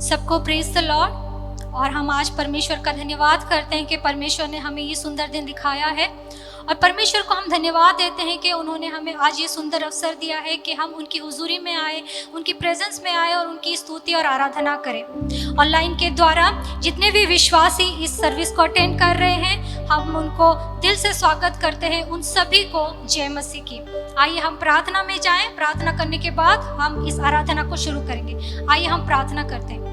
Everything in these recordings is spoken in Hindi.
सबको प्रेज द लॉर्ड। और हम आज परमेश्वर का धन्यवाद करते हैं कि परमेश्वर ने हमें ये सुंदर दिन दिखाया है, और परमेश्वर को हम धन्यवाद देते हैं कि उन्होंने हमें आज ये सुंदर अवसर दिया है कि हम उनकी हुजूरी में आए, उनकी प्रेजेंस में आए और उनकी स्तुति और आराधना करें। ऑनलाइन के द्वारा जितने भी विश्वासी इस सर्विस को अटेंड कर रहे हैं, हम उनको दिल से स्वागत करते हैं, उन सभी को जय मसीह की। आइए हम प्रार्थना में जाएं। प्रार्थना करने के बाद हम इस आराधना को शुरू करेंगे। आइए हम प्रार्थना करते हैं।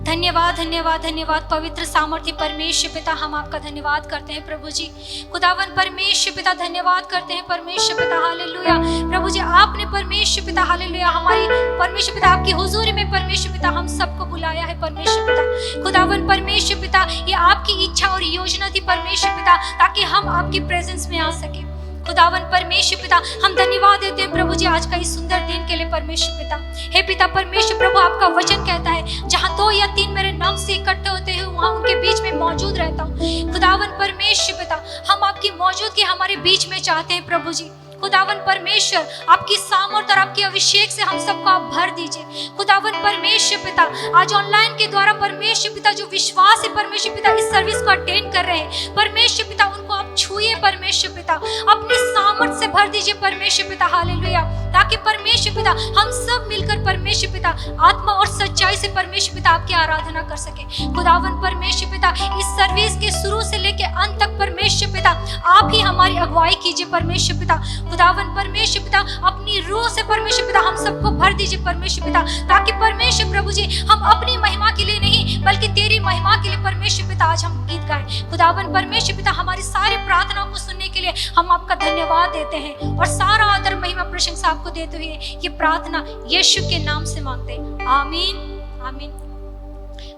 धन्यवाद धन्यवाद धन्यवाद पवित्र सामर्थ्य परमेश्वर पिता, हम आपका धन्यवाद करते हैं प्रभु जी। खुदावन परमेश्वर पिता धन्यवाद करते हैं परमेश्वर पिता, हालेलुया। प्रभु जी आपने परमेश्वर पिता हालेलुया हमारी परमेश्वर पिता आपकी हुजूरी में परमेश्वर पिता हम सबको बुलाया है परमेश्वर पिता। खुदावन परमेश्वर पिता ये आपकी इच्छा और योजना थी परमेश्वर पिता, ताकि हम आपकी प्रेजेंस में आ सके। खुदावन परमेश्वर पिता हम धन्यवाद देते हैं प्रभु जी आज का इस सुंदर दिन के लिए परमेश्वर पिता। हे पिता परमेश्वर प्रभु, आपका वचन कहता है जहाँ 2 या 3 मेरे नाम से इकट्ठे होते हैं वहाँ उनके बीच में मौजूद रहता हूँ। खुदावन परमेश्वर पिता हम आपकी मौजूदगी हमारे बीच में चाहते हैं प्रभु जी। खुदावन परमेश्वर आपकी सामर्थ और आपकी अभिषेक से हम सबको आप भर दीजिए। खुदावन परमेश्वर पिता आज ऑनलाइन के द्वारा परमेश्वर पिता जो विश्वास है परमेश्वर पिता इस सर्विस को अटेंड कर रहे हैं परमेश्वर पिता, उनको आप छुए परमेश्वर पिता, अपनी सामर्थ से भर दीजिए परमेश्वर पिता, हालेलुया। ताकि परमेश्वर पिता हम सब मिलकर परमेश्वर पिता आत्मा और सच्चाई से परमेश्वर पिता आपकी आराधना कर सके। खुदावन परमेश्वर पिता इस सर्विस के शुरू से लेकर अंत तक परमेश्वर पिता आप ही हमारी अगुवाई कीजिए परमेश्वर पिता। खुदावन परमेश्वर पिता अपनी रूह से परमेश्वर पिता हम सबको भर दीजिए परमेश्वर पिता, ताकि परमेश्वर प्रभु जी हम अपनी महिमा के लिए नहीं बल्कि तेरी महिमा के लिए परमेश्वर पिता आज हम गीत गाएं। खुदावन परमेश्वर पिता हमारी सारी प्रार्थनाओं को सुनने के लिए हम आपका धन्यवाद देते हैं और सारा आदर महिमा प्रशंसा आपको देते हुए ये प्रार्थना यीशु के नाम से मांगते हैं, आमीन आमीन।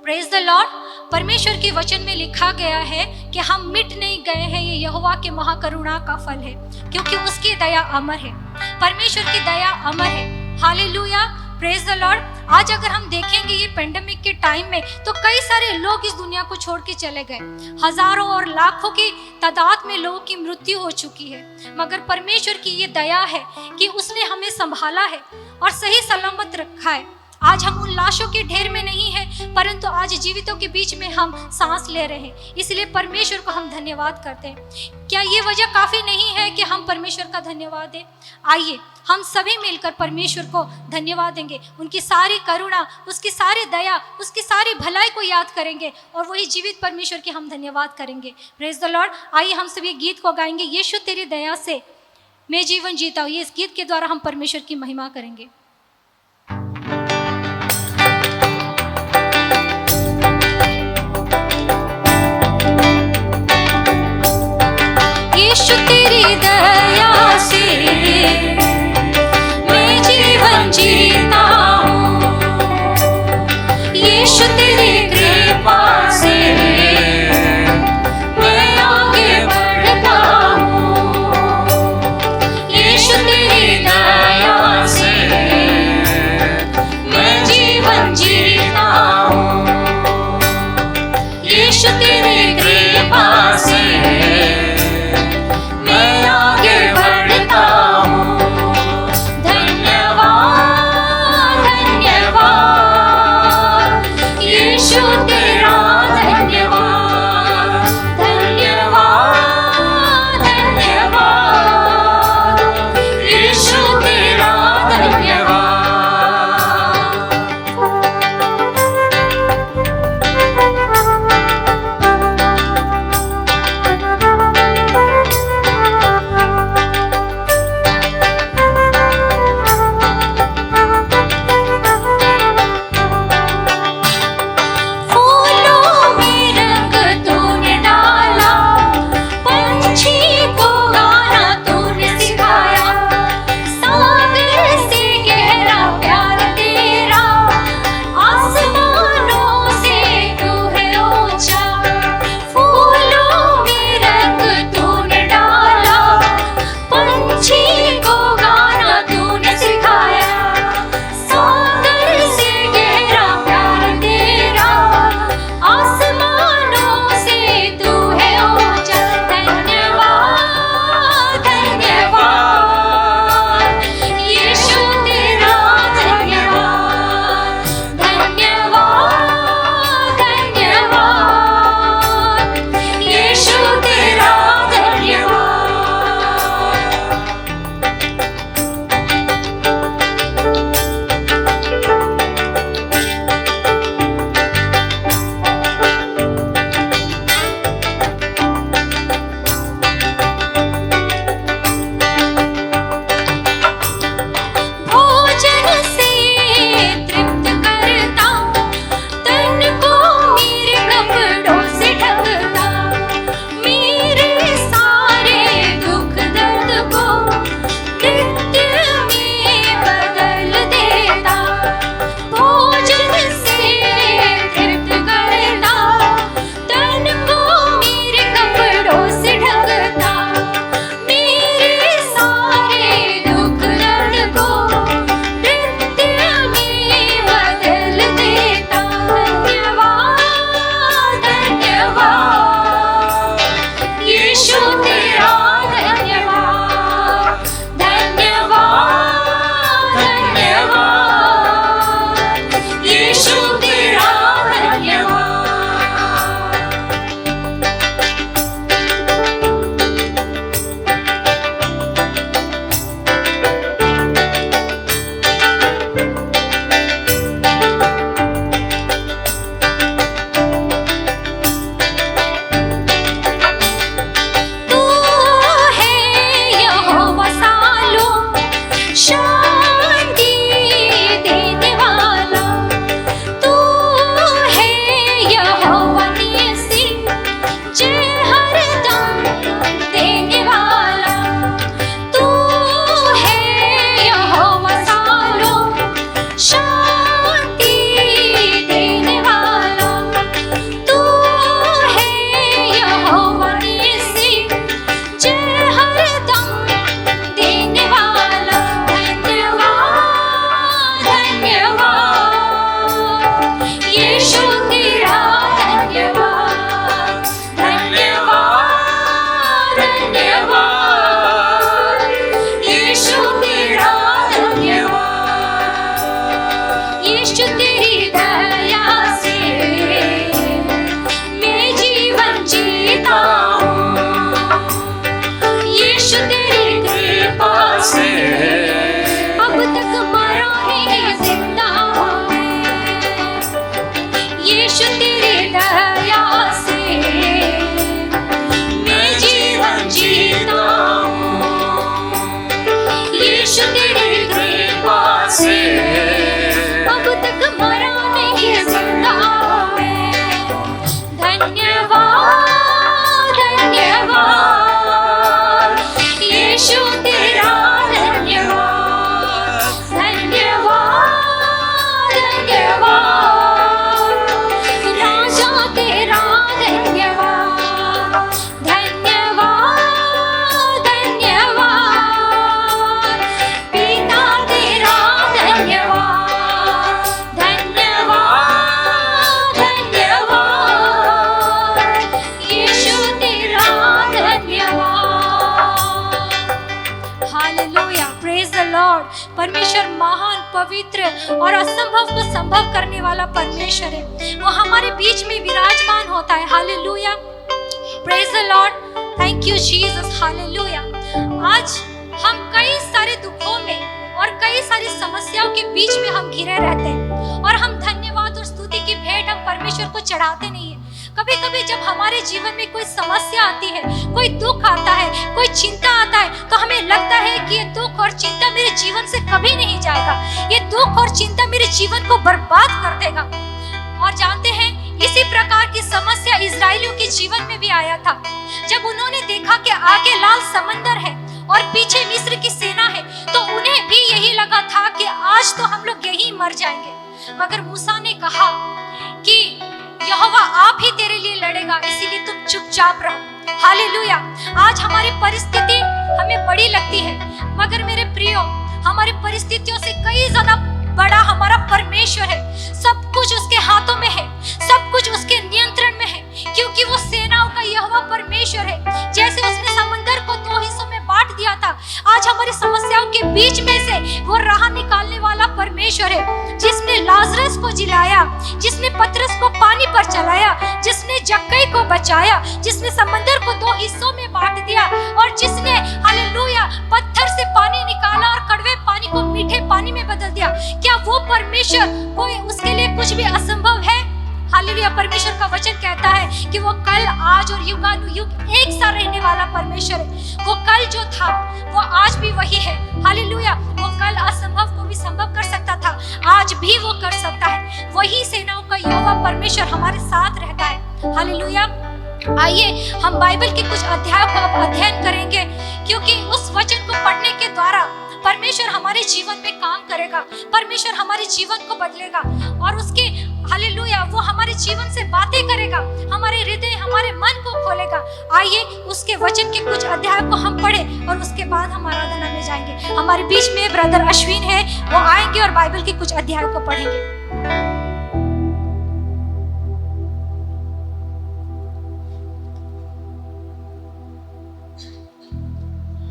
Praise the Lord. परमेश्वर के वचन में लिखा गया है कि हम मिट नहीं गए हैं, ये यहोवा के महाकरुणा का फल है, क्योंकि उसकी दया अमर है। परमेश्वर की दया अमर है, हालेलुया। Praise the Lord. आज अगर हम देखेंगे ये पेंडेमिक के टाइम में तो कई सारे लोग इस दुनिया को छोड़ के चले गए, हजारों और लाखों की तादाद में लोगों की मृत्यु हो चुकी है, मगर परमेश्वर की ये दया है कि उसने हमें संभाला है और सही सलामत रखा है। आज हम उन लाशों के ढेर में नहीं है, परंतु आज जीवितों के बीच में हम सांस ले रहे हैं, इसलिए परमेश्वर को हम धन्यवाद करते हैं। क्या ये वजह काफी नहीं है कि हम परमेश्वर का धन्यवाद दें? आइए हम सभी मिलकर परमेश्वर को धन्यवाद देंगे, उनकी सारी करुणा, उसकी सारी दया, उसकी सारी भलाई को याद करेंगे और वही जीवित परमेश्वर के हम धन्यवाद करेंगे। Praise the Lord. आइए हम सभी गीत को गाएंगे, यीशु तेरी दया से मैं जीवन जीता हूँ। ये इस गीत के द्वारा हम परमेश्वर की महिमा करेंगे। यीशु तेरी दया से मैं जीवन जीता हूँ, यीशु तेरी कृपा से मैं आगे बढ़ता हूँ, यीशु तेरी दया से मैं जीवन जीता हूँ, यीशु तेरी कृपा से मैं आगे लॉर्ड। परमेश्वर महान, पवित्र और असंभव को संभव करने वाला परमेश्वर है। वो हमारे बीच में विराजमान होता है। Hallelujah, praise the Lord, thank you Jesus, hallelujah. आज हम कई सारे दुखों में और कई सारी समस्याओं के बीच में हम घिरे रहते हैं और हम धन्यवाद और स्तुति की भेंट हम परमेश्वर को चढ़ाते नहीं है। कभी कभी जब हमारे जीवन में कोई समस्या आती है, कोई दुख आता है, कोई चिंता आता है, तो हमें लगता है कि ये दुख और चिंता मेरे जीवन से कभी नहीं जाएगा, ये दुख और चिंता मेरे जीवन को बर्बाद कर देगा। और जानते हैं, इसी प्रकार की समस्या इजरायलियों के जीवन में भी आया था। जब उन्होंने देखा कि आगे लाल समंदर है और पीछे मिस्र की सेना है, तो उन्हें भी यही लगा था कि आज तो हम लोग यहीं मर जाएंगे। मगर मूसा ने कहा कि यहोवा आप ही तेरे लिए लड़ेगा, इसीलिए तुम चुपचाप रहो। हालेलुया। आज हमारी परिस्थिति हमें बड़ी लगती है, मगर मेरे प्रियो, हमारी परिस्थितियों से कई ज्यादा बड़ा हमारा परमेश्वर है। सब कुछ उसके हाथों में है, सब कुछ उसके नियंत्रण में है, क्योंकि वो सेनाओं का यहोवा परमेश्वर है। जैसे उसने समंदर को 2 हिस्सों में बांट दिया था, आज हमारी समस्याओं के बीच में से वो राह निकालने वाला परमेश्वर है, जिसने लाजरस को जिलाया, जिसने पतरस को पानी पर चलाया, जिसने जक्कई को बचाया, जिसने समंदर को 2 हिस्सों में बांट दिया और जिसने हालेलुया पत्थर से पानी निकाला और कड़वे पानी को मीठे पानी में बदल दिया। क्या वो परमेश्वर, कोई उसके लिए कुछ भी असंभव है? हालेलुया। परमेश्वर का वचन कहता है कि वो कल, आज और युगानुयुग एक साथ रहने वाला परमेश्वर है। वो कल जो था वो आज भी वही है। हालेलुया। वो कल असंभव को भी संभव कर सकता था, आज भी वो कर सकता है। वही सेनाओं का यहोवा परमेश्वर हमारे साथ रहता है। हालेलुया। आइए हम बाइबल के कुछ अध्यायों का अब अध्ययन करेंगे, क्योंकि उस वचन को पढ़ने के द्वारा परमेश्वर हमारे जीवन में काम करेगा, परमेश्वर हमारे जीवन को बदलेगा और उसके हालेलुया वो हमारे जीवन से बातें करेगा, हमारे हृदय, हमारे मन को खोलेगा। आइए उसके वचन के कुछ अध्यायों को हम पढ़ें और उसके बाद हम आराधना में जाएंगे। हमारे बीच में ब्रदर अश्विन है, वो आएंगे और बाइबल के कुछ अध्यायों को पढ़ेंगे।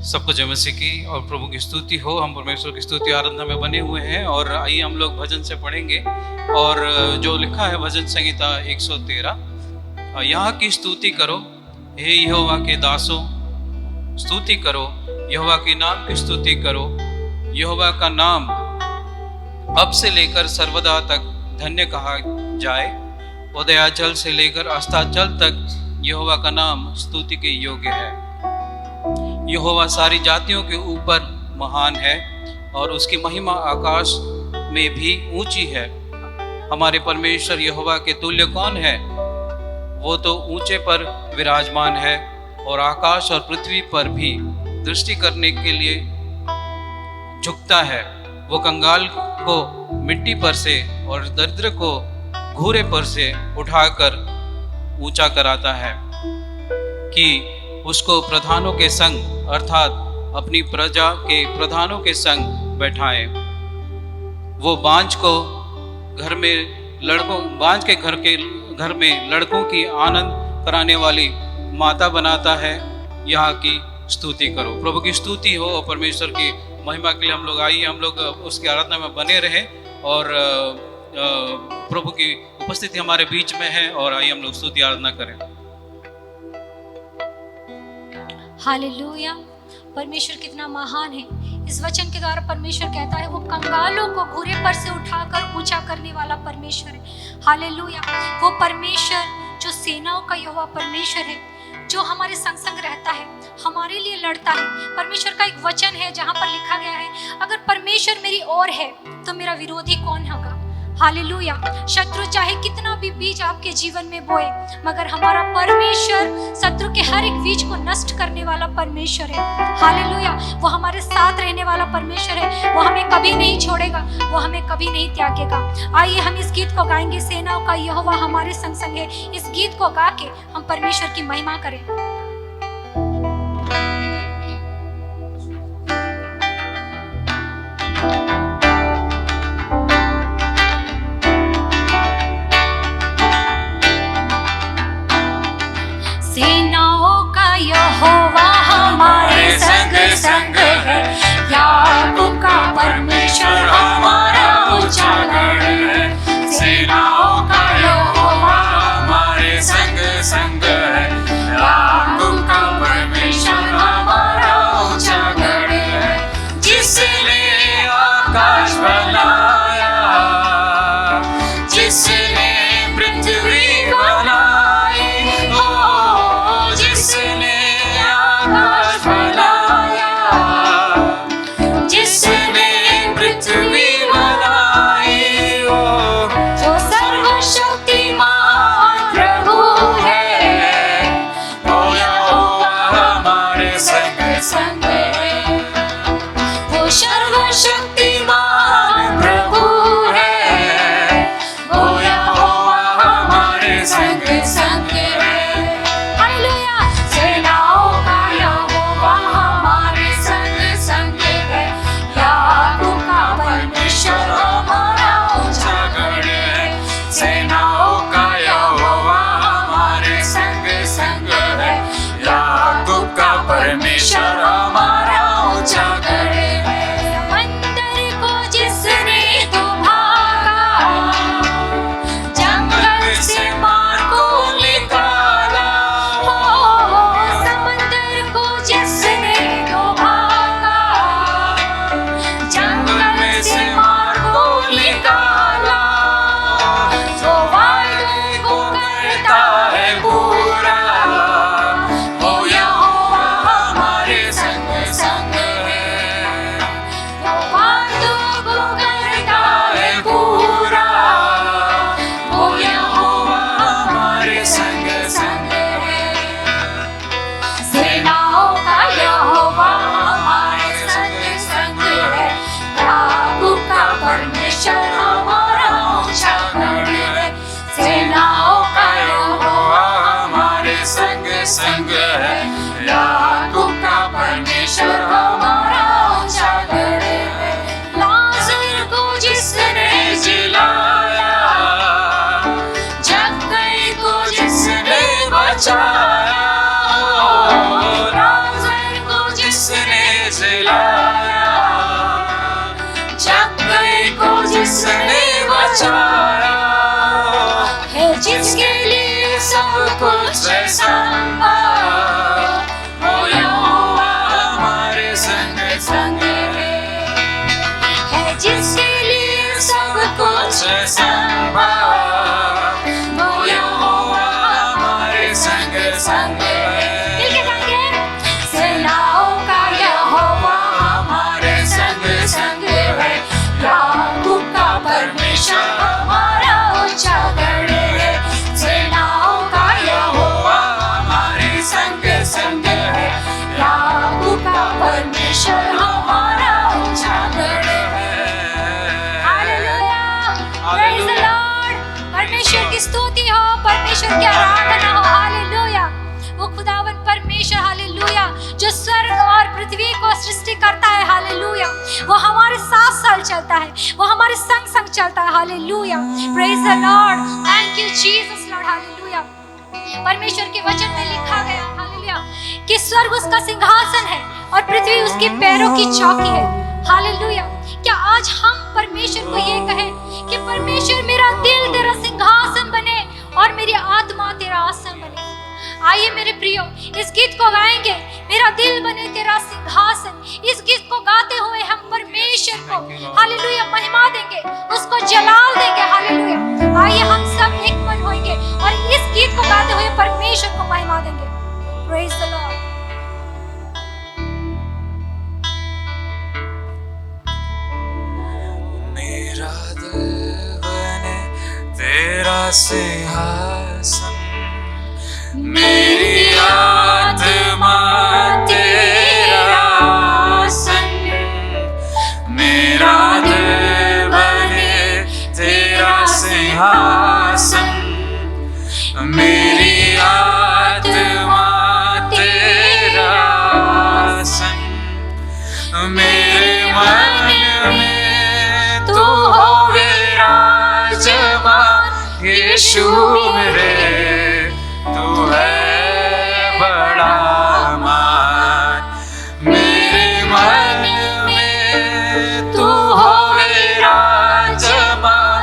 सबको जय मसीह की और प्रभु की स्तुति हो। हम परमेश्वर की स्तुति आराधना में बने हुए हैं और आइए हम लोग भजन से पढ़ेंगे। और जो लिखा है भजन संहिता 113, यहाँ की स्तुति करो हे यहोवा के दासों, स्तुति करो यहोवा के नाम की स्तुति करो। यहोवा का नाम अब से लेकर सर्वदा तक धन्य कहा जाए, उदयाचल से लेकर अस्ताचल तक यहोवा का नाम स्तुति के योग्य है। यहोवा सारी जातियों के ऊपर महान है और उसकी महिमा आकाश में भी ऊंची है। हमारे परमेश्वर यहोवा के तुल्य कौन है? वो तो ऊंचे पर विराजमान है और आकाश और पृथ्वी पर भी दृष्टि करने के लिए झुकता है। वो कंगाल को मिट्टी पर से और दरिद्र को घूरे पर से उठाकर ऊंचा कराता है कि उसको प्रधानों के संग अर्थात अपनी प्रजा के प्रधानों के संग बैठाए। वो बांझ को घर में बांझ के घर में लड़कों की आनंद कराने वाली माता बनाता है। यहाँ की स्तुति करो। प्रभु की स्तुति हो और परमेश्वर की महिमा के लिए हम लोग आइए, हम लोग उसकी आराधना में बने रहें और प्रभु की उपस्थिति हमारे बीच में है और आइए हम लोग स्तुति आराधना करें। हालेलुया। परमेश्वर कितना महान है। इस वचन के द्वारा परमेश्वर कहता है वो कंगालों को घूरे पर से उठाकर ऊंचा करने वाला परमेश्वर है। हालेलुया। वो परमेश्वर जो सेनाओं का यहोवा परमेश्वर है, जो हमारे संग संग रहता है, हमारे लिए लड़ता है। परमेश्वर का एक वचन है जहां पर लिखा गया है, अगर परमेश्वर मेरी ओर है तो मेरा विरोधी कौन होगा। हालेलुया। शत्रु चाहे कितना भी बीज आपके जीवन में बोए, मगर हमारा परमेश्वर शत्रु के हर एक बीज को नष्ट करने वाला परमेश्वर है। हालेलुया। वो हमारे साथ रहने वाला परमेश्वर है। वो हमें कभी नहीं छोड़ेगा, वो हमें कभी नहीं त्यागेगा। आइए हम इस गीत को गाएंगे, सेनाओं का यहोवा हमारे संग संग है। इस गीत को गा के हम परमेश्वर की महिमा करें। यहोवा हमारे संग संग है, याकूब का गढ़ है, सेनाओं का यहोवा हमारे संग संग है। याकूब का परमेश्वर हमारा ऊंचा गढ़ है, जिसने आकाश बनाया, जिसने पृथ्वी बनाई, ओ जिसने आकाश बनाया, जिसने पृथ्वी बनाई, ओ जो सर्वशक्तिमान प्रभु है, वो यहोवा हमारे संग संग है। वो सर्वशक्तिमान प्रभु है, वो यहोवा हमारे संग संग है। हालेलुया। सेनाओं का यहोवा हमारे संग संग है। याकूब का परमेश्वर हमारा ऊंचा गढ़ है, सेनाओं का यहोवा हमारे संग संग है। याकूब का परमेश्वर हमारा ऊंचा गढ़ है। समंदर को जिसने डुबाया, जंगल से मार को निकाला, हो समंदर को जिसने डुबाया, जंगल से मार को निकाला, जो वायदे को करता है पूरा, वो यहोवा हमारे संग संग है। वो वायदों को करता है पूरा, वो यहोवा हमारे संग संग है। सेनाओं का यहोवा हमारे संग संग है। याकूब का परमेश्वर हमारा ऊंचा गढ़ है, सेनाओं का यहोवा हमारे संग संग है। याकूब का परमेश्वर हमारा ऊंचा गढ़ है। लाजर को जिसने जिलाया, जक्कई को जिसने बचाया, ओ लाजर को जिसने जिलाया, जक्कई को जिसने बचाया, है जिसके लिए सब कुछ है संभव, वो यहोवा हमारे संग संग है। जिसके लिए सब कुछ है संभव, वो यहोवा हमारे संग संग है। मिलके गाएंगे। सेनाओं का यहोवा हमारे संग संग है। याकूब का परमेश्वर हमारा ऊंचा गढ़ है, सेनाओं का यहोवा हमारे संग संग है। याकूब का परमेश्वर हमारा ऊंचा गढ़ है। हालेलुया। Praise the Lord. परमेश्वर की स्तुति हो, परमेश्वर की आराधना हो। हालेलुया। वो खुदावन परमेश्वर, हालेलुया, जो स्वर्ग और पृथ्वी को सृष्टि करता है, हालेलुया, वो हमारे साथ साथ चलता है, वो हमारे संग संग चलता है। Hallelujah. Praise the Lord. Thank you Jesus Lord. Hallelujah. परमेश्वर के वचन में लिखा गया, हालेलुया, कि स्वर्ग उसका सिंहासन है और पृथ्वी उसके पैरों की चौकी है। हालेलुया। क्या आज हम परमेश्वर को ये कहें कि परमेश्वर मेरा दिल तेरा सिंहासन बने और मेरी आत्मा तेरा आसन बने। आइए मेरे प्रियो, इस गीत को गाएंगे, मेरा दिल बने तेरा सिंहासन। इस गीत को गाते हुए हम परमेश्वर को, हालेलुया, महिमा देंगे, उसको जलाल देंगे। हालेलुया। आइए हम सब एक मन होंगे और इस गीत को गाते हुए परमेश्वर को महिमा देंगे। Praise the Lord. मेरा दिल बने तेरा सिंहासन, मेरी आत्मा तेरा आसन। मेरा दिल बने तेरा सिंहासन, मेरी आत्मा तेरा आसन। मेरे मन में तू हो विराजमान, यीशु मेरे तू है बड़ा मान। मेरे मन में तू हो विराजमान,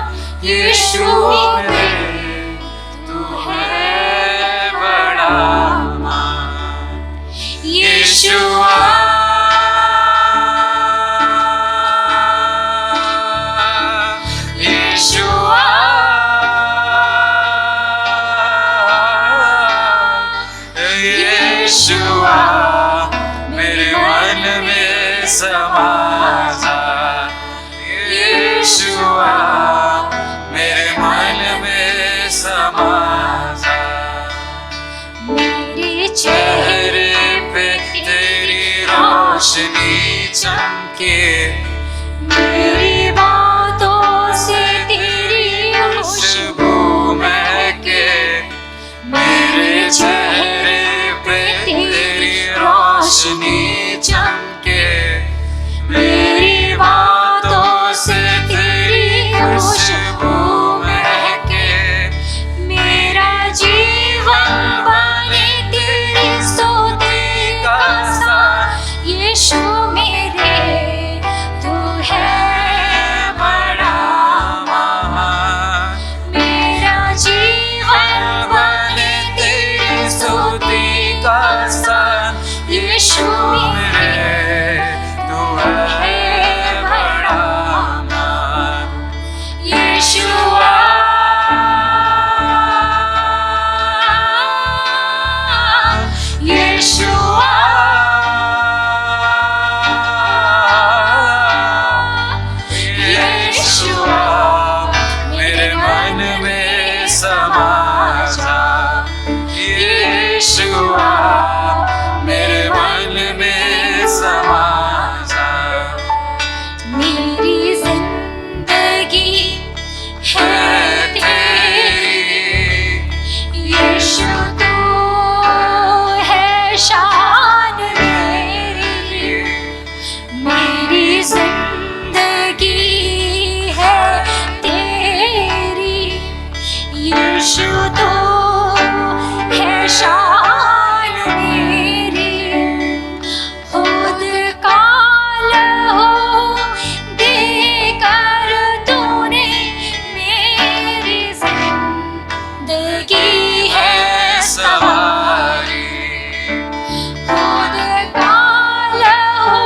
यीशुआ यीशुआ यीशुआ मेरे मन में समा जा यीशुआ मेरे मन में समा जा मेरे चेहरे पे तेरी रोशनी चमके मेरी बातों से तेरी खुशबू खुशबू महके मेरे चेहरे पे तेरी रोशनी चमके मेरी बातों से तेरी खुशबू महके मेरा जीवन बने तेरी स्तुति का सार यीशु मेरे तू है बड़ा महान मेरा जीवन बने तेरी स्तुति का सार यीशु मेरे तू है बड़ा महान यीशुआ यीशुआ यीशुआ मेरे मन में समा जा यीशुआ मेरे मन में समा जा मेरी जिंदगी है तेरी यीशु तू है शान मेरी मेरी जिंदगी है तेरी यीशु तू है शान मेरी खुद काल हो देकर तूने मेरी जिंदगी है सवारी खुद काल हो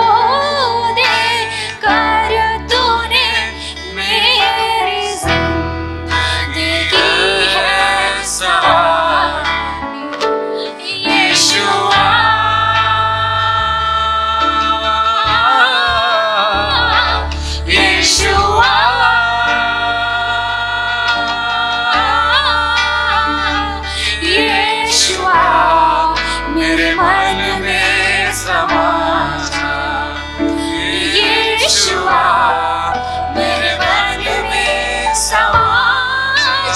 देकर तूने मेरी जिंदगी है सवारी यीशुआ यीशुआ यीशुआ मेरे मन में समा जा यीशुआ मेरे मन में समा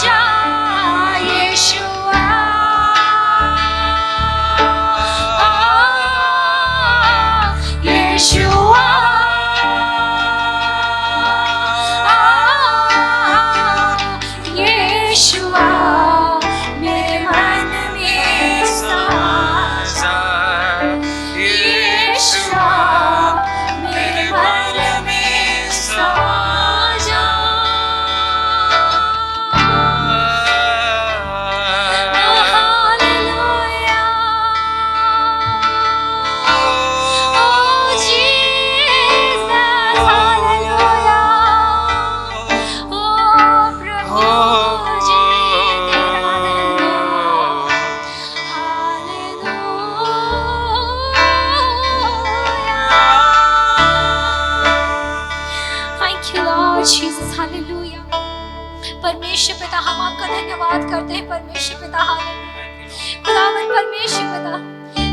जा यीशुआ यीशुआ यीशुआ मेरे मन में समा जा यीशुआ मेरे मन में समा जा hallelujah Oh Jesus, hallelujah Oh प्रभु जी तेरा धन्यवाद hallelujah Thank you Lord Jesus, hallelujah परमेश्वर पिता हम आपका धन्यवाद करते हैं परमेश्वर पिता हालेलुया खुदावन परमेश्वर पिता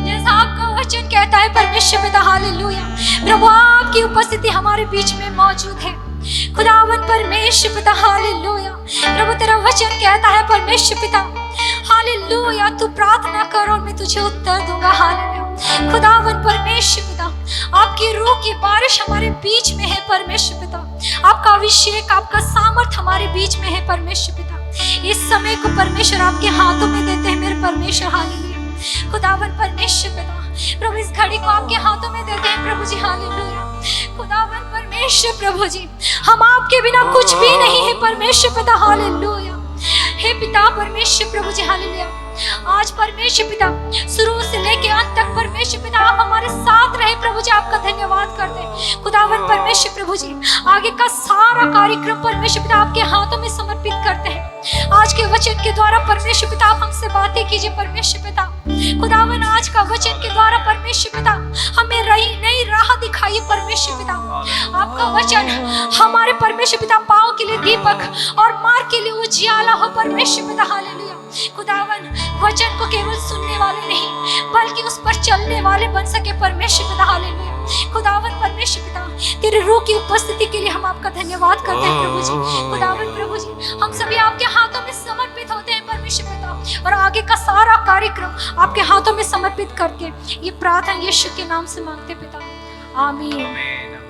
जैसा आपका वचन कहता है परमेश्वर पिता हालेलुया प्रभु आपकी उपस्थिति हमारे बीच में मौजूद है खुदावन परमेश्वर पिता हालेलुया प्रभु तेरा वचन कहता है परमेश्वर पिता हालेलुया तू प्रार्थना कर और मैं तुझे उत्तर दूंगा हालेलुया खुदावन परमेश्वर पिता आपकी रूह की बारिश हमारे बीच में है परमेश्वर पिता आपका अभिषेक आपका सामर्थ हमारे बीच में है परमेश्वर पिता इस समय को परमेश्वर आपके हाथों में देते हैं मेरे परमेश्वर हालेलुया खुदावन परमेश्वर पिता प्रभु इस घड़ी को आपके हाथों में देते हैं प्रभु जी हालेलुया खुदावन परमेश्वर प्रभु जी हम आपके बिना कुछ भी नहीं है परमेश्वर पिता हालेलुया हे पिता परमेश्वर प्रभु जी हालेलुया आज परमेश्वर पिता शुरू से लेके अंत तक परमेश्वर पिता आप हमारे साथ रहे प्रभु जी, आपका धन्यवाद करते हैं खुदावन परमेश्वर प्रभु जी। आगे का सारा कार्यक्रम परमेश्वर पिता आपके हाथों में समर्पित करते हैं। आज के वचन के द्वारा परमेश्वर पिता आप हमसे बातें कीजिए परमेश्वर पिता। खुदावन आज का वचन के द्वारा परमेश्वर पिता हमें नई राह दिखाइए परमेश्वर पिता। आपका वचन हमारे परमेश्वर पिता पाँव के लिए दीपक और मार्ग के लिए उजियाला हो परमेश्वर पिता। हालेलुया। खुदावन वचन को केवल सुनने वाले नहीं बल्कि उस पर चलने वाले बन सके परमेश्वर पिता। हालेलुया। खुदावन परमेश्वर पिता तेरे रूह की उपस्थिति के लिए हम आपका धन्यवाद करते हैं प्रभु जी। खुदावन प्रभु जी हम सभी आपके हाथों में समर्पित होते हैं परमेश्वर पिता, और आगे का सारा कार्यक्रम आपके हाथों में समर्पित करके ये प्रार्थना यीशु के नाम से मांगते पिता, आमीन।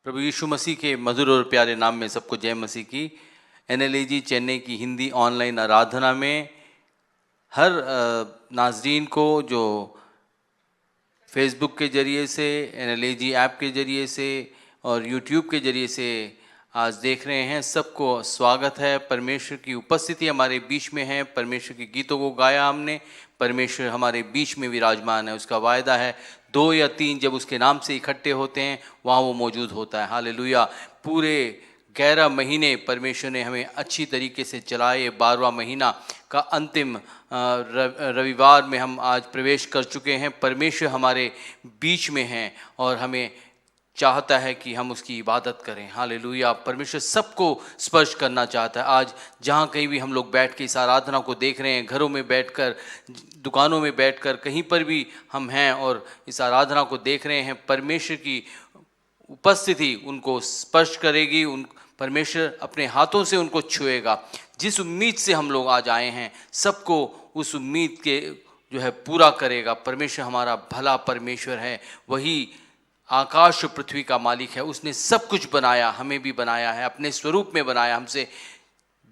प्रभु यीशु मसीह के मधुर और प्यारे नाम में सबको जय मसीह की। NLAG चेन्नई की हिंदी ऑनलाइन आराधना में हर नाज़रीन को जो फेसबुक के ज़रिए से, NLAG ऐप के ज़रिए से और यूट्यूब के ज़रिए से आज देख रहे हैं, सबको स्वागत है। परमेश्वर की उपस्थिति हमारे बीच में है। परमेश्वर के गीतों को गाया हमने। परमेश्वर हमारे बीच में विराजमान है। उसका वायदा है 2 या 3 जब उसके नाम से इकट्ठे होते हैं वहाँ वो मौजूद होता है। हालेलुया। पूरे 11 महीने परमेश्वर ने हमें अच्छी तरीके से चलाए। 12वां महीना का अंतिम रविवार में हम आज प्रवेश कर चुके हैं। परमेश्वर हमारे बीच में हैं और हमें चाहता है कि हम उसकी इबादत करें। हालेलुया। परमेश्वर सबको स्पर्श करना चाहता है। आज जहाँ कहीं भी हम लोग बैठ के इस आराधना को देख रहे हैं, घरों में बैठकर, दुकानों में बैठकर, कहीं पर भी हम हैं और इस आराधना को देख रहे हैं, परमेश्वर की उपस्थिति उनको स्पर्श करेगी। परमेश्वर अपने हाथों से उनको छुएगा। जिस उम्मीद से हम लोग आज आए हैं, सबको उस उम्मीद के जो है पूरा करेगा। परमेश्वर हमारा भला परमेश्वर है। वही आकाश और पृथ्वी का मालिक है। उसने सब कुछ बनाया, हमें भी बनाया है, अपने स्वरूप में बनाया। हमसे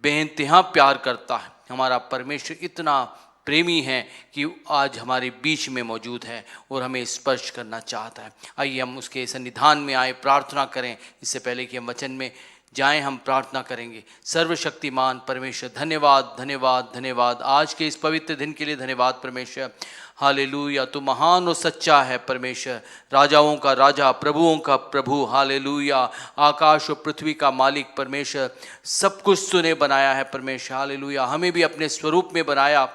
बेइंतहा प्यार करता है। हमारा परमेश्वर इतना प्रेमी है कि आज हमारे बीच में मौजूद है और हमें स्पर्श करना चाहता है। आइए हम उसके सन्निधान में आए, प्रार्थना करें। इससे पहले कि हम वचन में जाएं, हम प्रार्थना करेंगे। सर्वशक्तिमान परमेश्वर, धन्यवाद धन्यवाद धन्यवाद आज के इस पवित्र दिन के लिए। धन्यवाद परमेश्वर। हालेलुया। तू महान और सच्चा है परमेश्वर, राजाओं का राजा, प्रभुओं का प्रभु। हालेलुया। आकाश और पृथ्वी का मालिक परमेश्वर, सब कुछ तूने बनाया है परमेश्वर। हालेलुया। हमें भी अपने स्वरूप में बनाया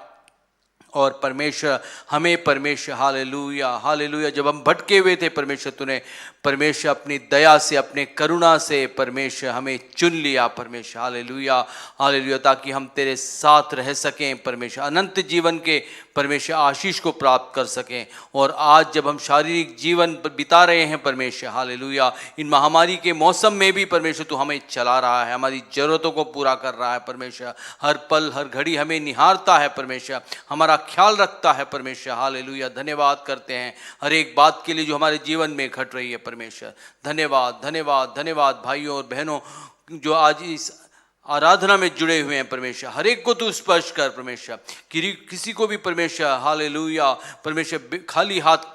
और परमेश्वर हमें, परमेश्वर हालेलुया हालेलुया, जब हम भटके हुए थे परमेश्वर, तूने परमेश्वर अपनी दया से, अपने करुणा से परमेश्वर हमें चुन लिया परमेश्वर। Hallelujah hallelujah. ताकि हम तेरे साथ रह सकें परमेश्वर, अनंत जीवन के परमेश्वर आशीष को प्राप्त कर सकें। और आज जब हम शारीरिक जीवन बिता रहे हैं परमेश्वर, हालेलुया, इन महामारी के मौसम में भी परमेश्वर तू हमें चला रहा है, हमारी ज़रूरतों को पूरा कर रहा है परमेश्वर। हर पल हर घड़ी हमें निहारता है परमेश्वर, हमारा ख्याल रखता है परमेश्वर। हालेलुया। धन्यवाद करते हैं हर एक बात के लिए जो हमारे जीवन में घट रही है परमेश्वर। धन्यवाद धन्यवाद धन्यवाद। भाइयों और बहनों जो आज इस आराधना में जुड़े हुए हैं परमेश्वर, हर एक को तू स्पर्श कर परमेश्वर। किसी को भी परमेश्वर हालेलुया परमेश्वर खाली हाथ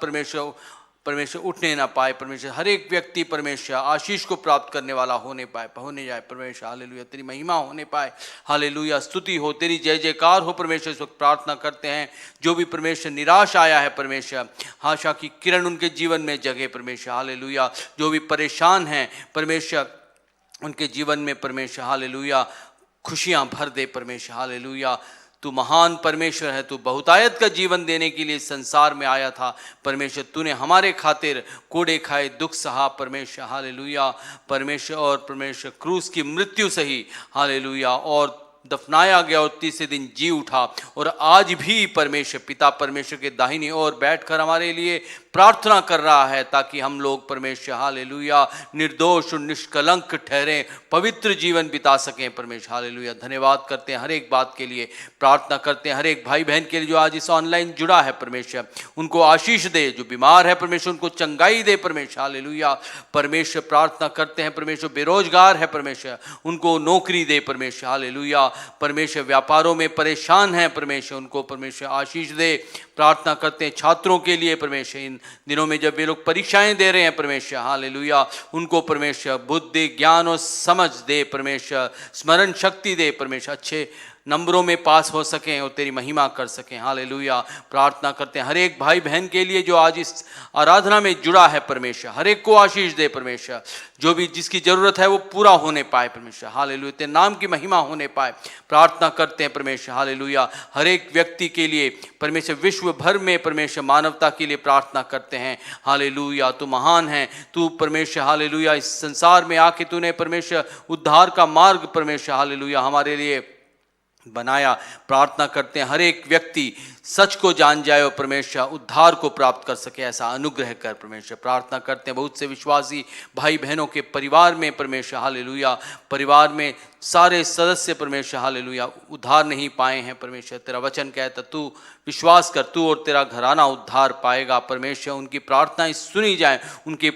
परमेश्वर उठने ना पाए परमेश्वर। हर एक व्यक्ति परमेश्वर आशीष को प्राप्त करने वाला होने जाए परमेश्वर। हालेलुया। तेरी महिमा होने पाए। हालेलुया। स्तुति हो, तेरी जय जयकार हो परमेश्वर। इस वक्त प्रार्थना करते हैं जो भी परमेश्वर निराश आया है परमेश्वर, आशा की किरण उनके जीवन में जगे परमेश्वर। हालेलुया। जो भी परेशान हैं परमेश्वर, उनके जीवन में परमेश्वर हालेलुया खुशियाँ भर दे परमेश्वर। हालेलुया। तू महान परमेश्वर है, तू बहुतायत का जीवन देने के लिए संसार में आया था परमेश्वर। तूने हमारे खातिर कोड़े खाए, दुख सहा परमेश्वर, हालेलुया परमेश्वर। और परमेश्वर क्रूस की मृत्यु सही, हालेलुया, और दफनाया गया और तीसरे दिन जी उठा, और आज भी परमेश्वर पिता परमेश्वर के दाहिनी ओर बैठकर हमारे लिए प्रार्थना कर रहा है, ताकि हम लोग परमेश्वर, हालेलुया, निर्दोष और निष्कलंक ठहरें, पवित्र जीवन बिता सकें परमेश्वर, हालेलुया। धन्यवाद करते हैं हर एक बात के लिए, प्रार्थना करते हैं हर एक भाई बहन के लिए जो आज इस ऑनलाइन जुड़ा है परमेश्वर, उनको आशीष दे। जो बीमार है परमेश्वर उनको चंगाई दे परमेश्वर, हालेलुया परमेश्वर। प्रार्थना करते हैं परमेश्वर बेरोजगार है परमेश्वर, उनको नौकरी दे परमेश्वर, हालेलुया परमेश्वर। व्यापारों में परेशान हैं परमेश्वर, उनको परमेश्वर आशीष दे। प्रार्थना करते हैं छात्रों के लिए परमेश्वर, इन दिनों में जब वे लोग परीक्षाएं दे रहे हैं परमेश्वर, हालेलुया, उनको परमेश्वर बुद्धि, ज्ञान और समझ दे परमेश्वर, स्मरण शक्ति दे परमेश्वर, अच्छे नंबरों में पास हो सकें और तेरी महिमा कर सकें, हालेलुया। प्रार्थना करते हैं हर एक भाई बहन के लिए जो आज इस आराधना में जुड़ा है परमेश्वर, हर एक को आशीष दे परमेश्वर, जो भी जिसकी जरूरत है वो पूरा होने पाए परमेश्वर, हालेलुया, तेरे नाम की महिमा होने पाए। प्रार्थना करते हैं परमेश्वर, हालेलुया, हर एक व्यक्ति के लिए परमेश्वर, विश्व भर में परमेश्वर मानवता के लिए प्रार्थना करते हैं, हालेलुया। तू महान है, तू परमेश्वर, हालेलुया, इस संसार में आके तूने परमेश्वर उद्धार का मार्ग परमेश्वर, हालेलुया, हमारे लिए बनाया। प्रार्थना करते हैं हर एक व्यक्ति सच को जान जाए और परमेश्वर उद्धार को प्राप्त कर सके, ऐसा अनुग्रह कर परमेश्वर। प्रार्थना करते हैं बहुत से विश्वासी भाई बहनों के परिवार में परमेश्वर, हालेलुया, परिवार में सारे सदस्य परमेश्वर, हालेलुया, उद्धार नहीं पाए हैं परमेश्वर। तेरा वचन कहता तू विश्वास कर, तू और तेरा घराना उद्धार पाएगा परमेश्वर। उनकी प्रार्थनाएं सुनी जाए, उनके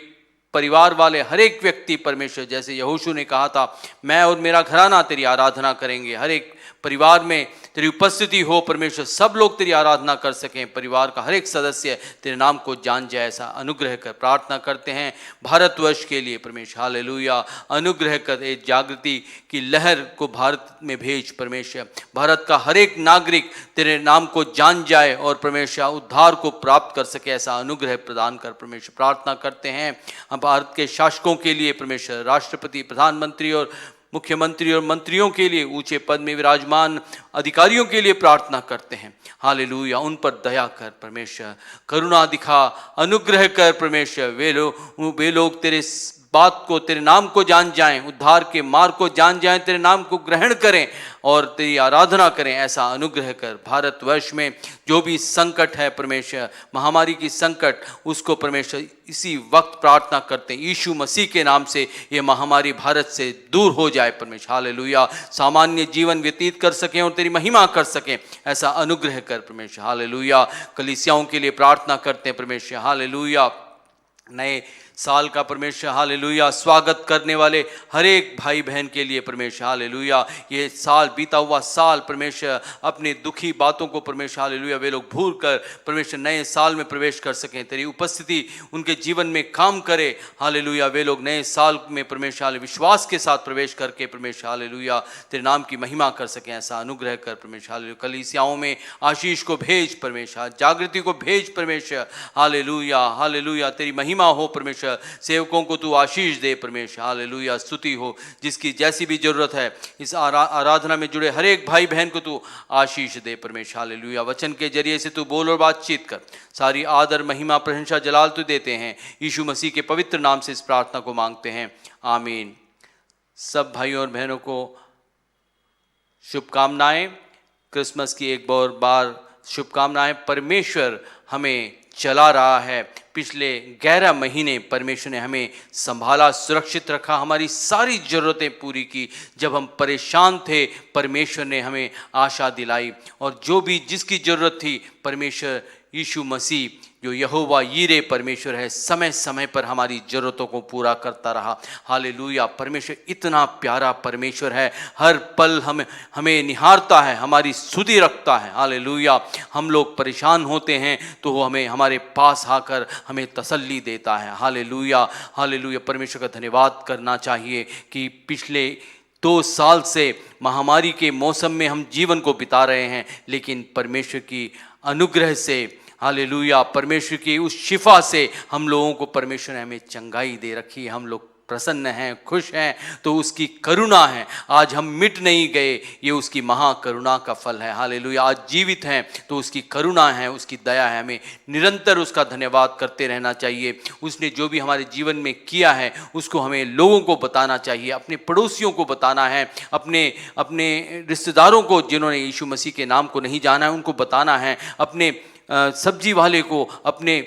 परिवार वाले हर एक व्यक्ति परमेश्वर, जैसे यहोशू ने कहा था मैं और मेरा घराना तेरी आराधना करेंगे, हर एक परिवार में तेरी उपस्थिति हो परमेश्वर, सब लोग तेरी आराधना कर सकें, परिवार का हर एक सदस्य तेरे नाम को जान जाए, ऐसा अनुग्रह कर। प्रार्थना करते हैं भारतवर्ष के लिए परमेश्वर, हालेलुया, अनुग्रह कर। एक जागृति की लहर को भारत में भेज परमेश्वर, भारत का हर एक नागरिक तेरे नाम को जान जाए और परमेश्वर उद्धार को प्राप्त कर सके, ऐसा अनुग्रह प्रदान कर परमेश्वर। प्रार्थना करते हैं हम भारत के शासकों के लिए परमेश्वर, राष्ट्रपति, प्रधानमंत्री और मुख्यमंत्री और मंत्रियों के लिए, ऊंचे पद में विराजमान अधिकारियों के लिए प्रार्थना करते हैं, हालेलुया, उन पर दया कर परमेश्वर, करुणा दिखा, अनुग्रह कर परमेश्वर। वे लोग तेरे बात को, तेरे नाम को जान जाएं, उद्धार के मार्ग को जान जाएं, तेरे नाम को ग्रहण करें और तेरी आराधना करें, ऐसा अनुग्रह कर। भारतवर्ष में जो भी संकट है परमेश्वर, महामारी की संकट, उसको परमेश्वर इसी वक्त प्रार्थना करते हैं यीशु मसीह के नाम से ये महामारी भारत से दूर हो जाए परमेश्वर, हालेलुया, सामान्य जीवन व्यतीत कर सकें और तेरी महिमा कर सकें, ऐसा अनुग्रह कर परमेश्वर, हालेलुया। कलीसियाओं के लिए प्रार्थना करते हैं परमेश्वर, हालेलुया, नए साल का परमेश्वर, हालेलुया, स्वागत करने वाले हर एक भाई बहन के लिए परमेश्वर, हालेलुया, ये साल, बीता हुआ साल परमेश्वर, अपनी दुखी बातों को परमेश्वर, हालेलुया, वे लोग भूल कर परमेश्वर नए साल में प्रवेश कर सकें, तेरी उपस्थिति उनके जीवन में काम करे, हालेलुया, वे लोग नए साल में परमेश्वर विश्वास के साथ प्रवेश करके परमेश्वर, हालेलुया, तेरे नाम की महिमा कर सकें, ऐसा अनुग्रह कर परमेश्वर, हालेलुया। कलीसियाओं में आशीष को भेज परमेश्वर, जागृति को भेज परमेश्वर, हालेलुया, हालेलुया, तेरी महिमा हो परमेश्वर, सेवकों को तू आशीष दे परमेश्वर, हालेलुया, स्तुति हो, जिसकी जैसी भी जरूरत है इस आराधना में जुड़े हर एक भाई बहन को तू आशीष दे परमेश्वर, हालेलुया। वचन के जरिए से तू बोल और बातचीत कर, सारी आदर, महिमा, प्रशंसा, जलाल तू देते हैं, यीशु मसीह के पवित्र नाम से इस प्रार्थना को मांगते हैं, आमीन। सब भाइयों और बहनों को शुभकामनाएं, क्रिसमस की एक बार शुभकामनाएं। परमेश्वर हमें चला रहा है, पिछले 11 महीने परमेश्वर ने हमें संभाला, सुरक्षित रखा, हमारी सारी ज़रूरतें पूरी की। जब हम परेशान थे परमेश्वर ने हमें आशा दिलाई, और जो भी जिसकी ज़रूरत थी परमेश्वर यीशु मसीह जो यहोवा यीरे परमेश्वर है, समय समय पर हमारी ज़रूरतों को पूरा करता रहा, हालेलुया। परमेश्वर इतना प्यारा परमेश्वर है, हर पल हमें निहारता है, हमारी सुधि रखता है, हालेलुया। हम लोग परेशान होते हैं तो वो हमें हमारे पास आकर हमें तसल्ली देता है, हालेलुया, हालेलुया। परमेश्वर का धन्यवाद करना चाहिए कि पिछले 2 साल से महामारी के मौसम में हम जीवन को बिता रहे हैं, लेकिन परमेश्वर की अनुग्रह से, हालेलुया, परमेश्वर की उस शिफा से हम लोगों को परमेश्वर ने हमें चंगाई दे रखी है। हम लोग प्रसन्न हैं, खुश हैं, तो उसकी करुणा है। आज हम मिट नहीं गए, ये उसकी महाकरुणा का फल है। हालेलुया। आज जीवित हैं तो उसकी करुणा है, उसकी दया है। हमें निरंतर उसका धन्यवाद करते रहना चाहिए। उसने जो भी हमारे जीवन में किया है उसको हमें लोगों को बताना चाहिए, अपने पड़ोसियों को बताना है, अपने रिश्तेदारों को जिन्होंने यीशु मसीह के नाम को नहीं जाना है उनको बताना है, अपने सब्जी वाले को, अपने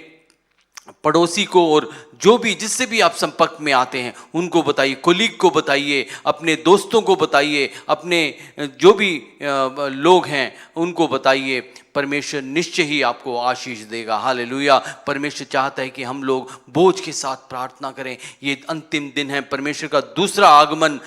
पड़ोसी को, और जो भी जिससे भी आप संपर्क में आते हैं उनको बताइए, कोलीग को बताइए, अपने दोस्तों को बताइए, अपने जो भी लोग हैं उनको बताइए। परमेश्वर निश्चय ही आपको आशीष देगा। हालेलुया। परमेश्वर चाहता है कि हम लोग बोझ के साथ प्रार्थना करें। ये अंतिम दिन है, परमेश्वर का दूसरा आगमन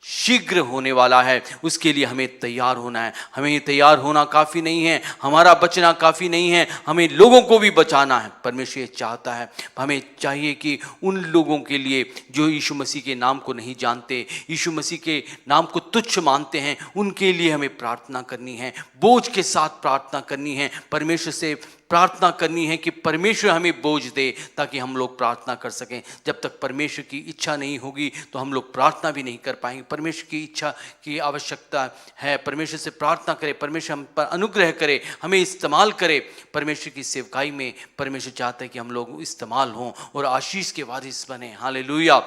शीघ्र होने वाला है, उसके लिए हमें तैयार होना है। हमें तैयार होना काफ़ी नहीं है, हमारा बचना काफ़ी नहीं है, हमें लोगों को भी बचाना है। परमेश्वर ये चाहता है, हमें चाहिए कि उन लोगों के लिए जो यीशु मसीह के नाम को नहीं जानते, यीशु मसीह के नाम को तुच्छ मानते हैं, उनके लिए हमें प्रार्थना करनी है, बोझ के साथ प्रार्थना करनी है, परमेश्वर से प्रार्थना करनी है कि परमेश्वर हमें बोझ दे ताकि हम लोग प्रार्थना कर सकें। जब तक परमेश्वर की इच्छा नहीं होगी तो हम लोग प्रार्थना भी नहीं कर पाएंगे। परमेश्वर की इच्छा की आवश्यकता है। परमेश्वर से प्रार्थना करें, परमेश्वर हम पर अनुग्रह करे, हमें इस्तेमाल करे। परमेश्वर की सेवकाई में परमेश्वर चाहता है कि हम लोग इस्तेमाल हों और आशीष के वारिस बने। हालेलुया।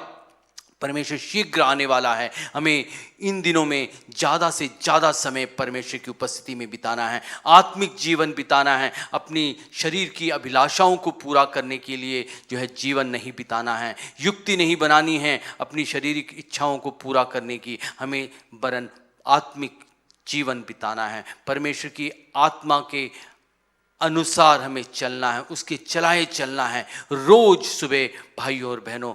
परमेश्वर शीघ्र आने वाला है। हमें इन दिनों में ज़्यादा से ज़्यादा समय परमेश्वर की उपस्थिति में बिताना है, आत्मिक जीवन बिताना है। अपनी शरीर की अभिलाषाओं को पूरा करने के लिए जो है जीवन नहीं बिताना है, युक्ति नहीं बनानी है अपनी शारीरिक इच्छाओं को पूरा करने की, हमें वरन आत्मिक जीवन बिताना है। परमेश्वर की आत्मा के अनुसार हमें चलना है, उसके चलाए चलना है। रोज सुबह भाइयों और बहनों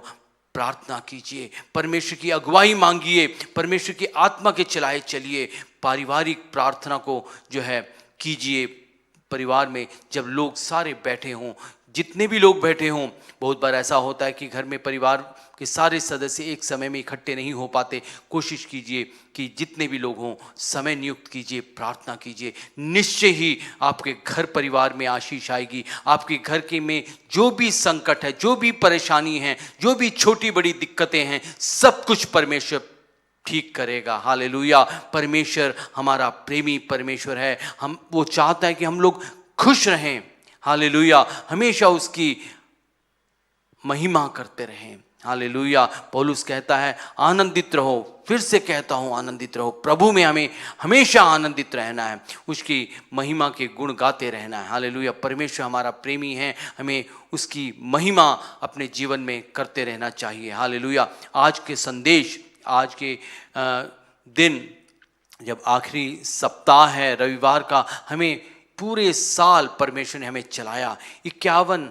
प्रार्थना कीजिए, परमेश्वर की अगुवाई मांगिए, परमेश्वर की आत्मा के चलाए चलिए। पारिवारिक प्रार्थना को जो है कीजिए। परिवार में जब लोग सारे बैठे हों, जितने भी लोग बैठे हों, बहुत बार ऐसा होता है कि घर में परिवार के सारे सदस्य एक समय में इकट्ठे नहीं हो पाते। कोशिश कीजिए कि जितने भी लोग हों समय नियुक्त कीजिए, प्रार्थना कीजिए। निश्चय ही आपके घर परिवार में आशीष आएगी। आपके घर के में जो भी संकट है, जो भी परेशानी है, जो भी छोटी बड़ी दिक्कतें हैं, सब कुछ परमेश्वर ठीक करेगा। हालेलुया। परमेश्वर हमारा प्रेमी परमेश्वर है। वो चाहता है कि हम लोग खुश रहें। हालेलुया। हमेशा उसकी महिमा करते रहें। हालेलुया। पौलुस कहता है आनंदित रहो, फिर से कहता हूँ आनंदित रहो। प्रभु में हमें हमेशा आनंदित रहना है, उसकी महिमा के गुण गाते रहना है। हालेलुया। परमेश्वर हमारा प्रेमी है, हमें उसकी महिमा अपने जीवन में करते रहना चाहिए। हालेलुया। आज के संदेश, आज के दिन जब आखिरी सप्ताह है रविवार का, हमें पूरे साल परमेश्वर ने हमें चलाया। 51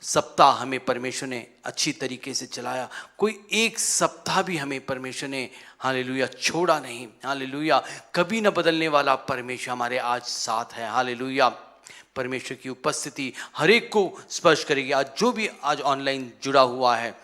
सप्ताह हमें परमेश्वर ने अच्छी तरीके से चलाया। कोई एक सप्ताह भी हमें परमेश्वर ने हालेलुया छोड़ा नहीं। हालेलुया। कभी न बदलने वाला परमेश्वर हमारे आज साथ है। हालेलुया। परमेश्वर की उपस्थिति हर एक को स्पर्श करेगी। आज जो भी आज ऑनलाइन जुड़ा हुआ है,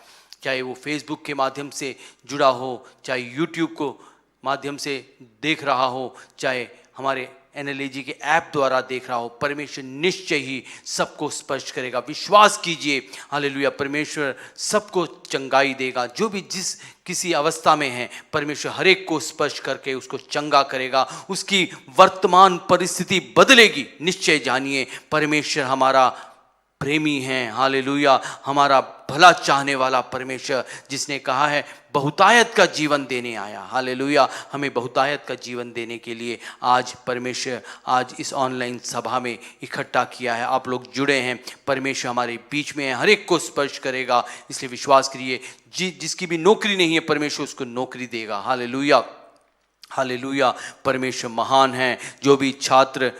चाहे वो फेसबुक के माध्यम से जुड़ा हो, चाहे यूट्यूब को माध्यम से देख रहा हो, चाहे हमारे NLAG के ऐप द्वारा देख रहा हो, परमेश्वर निश्चय ही सबको स्पर्श करेगा। विश्वास कीजिए। हालेलुया। परमेश्वर सबको चंगाई देगा। जो भी जिस किसी अवस्था में है, परमेश्वर हर एक को स्पर्श करके उसको चंगा करेगा। उसकी वर्तमान परिस्थिति बदलेगी। निश्चय जानिए, परमेश्वर हमारा प्रेमी है। हालेलुया। हमारा भला चाहने वाला परमेश्वर, जिसने कहा है बहुतायत का जीवन देने आया। हालेलुया। हमें बहुतायत का जीवन देने के लिए आज परमेश्वर आज इस ऑनलाइन सभा में इकट्ठा किया है। आप लोग जुड़े हैं, परमेश्वर हमारे बीच में है, हर एक को स्पर्श करेगा। इसलिए विश्वास करिए, जिसकी भी नौकरी नहीं है परमेश्वर उसको नौकरी देगा। हालेलुया। हालेलुया। परमेश्वर महान है। जो भी छात्र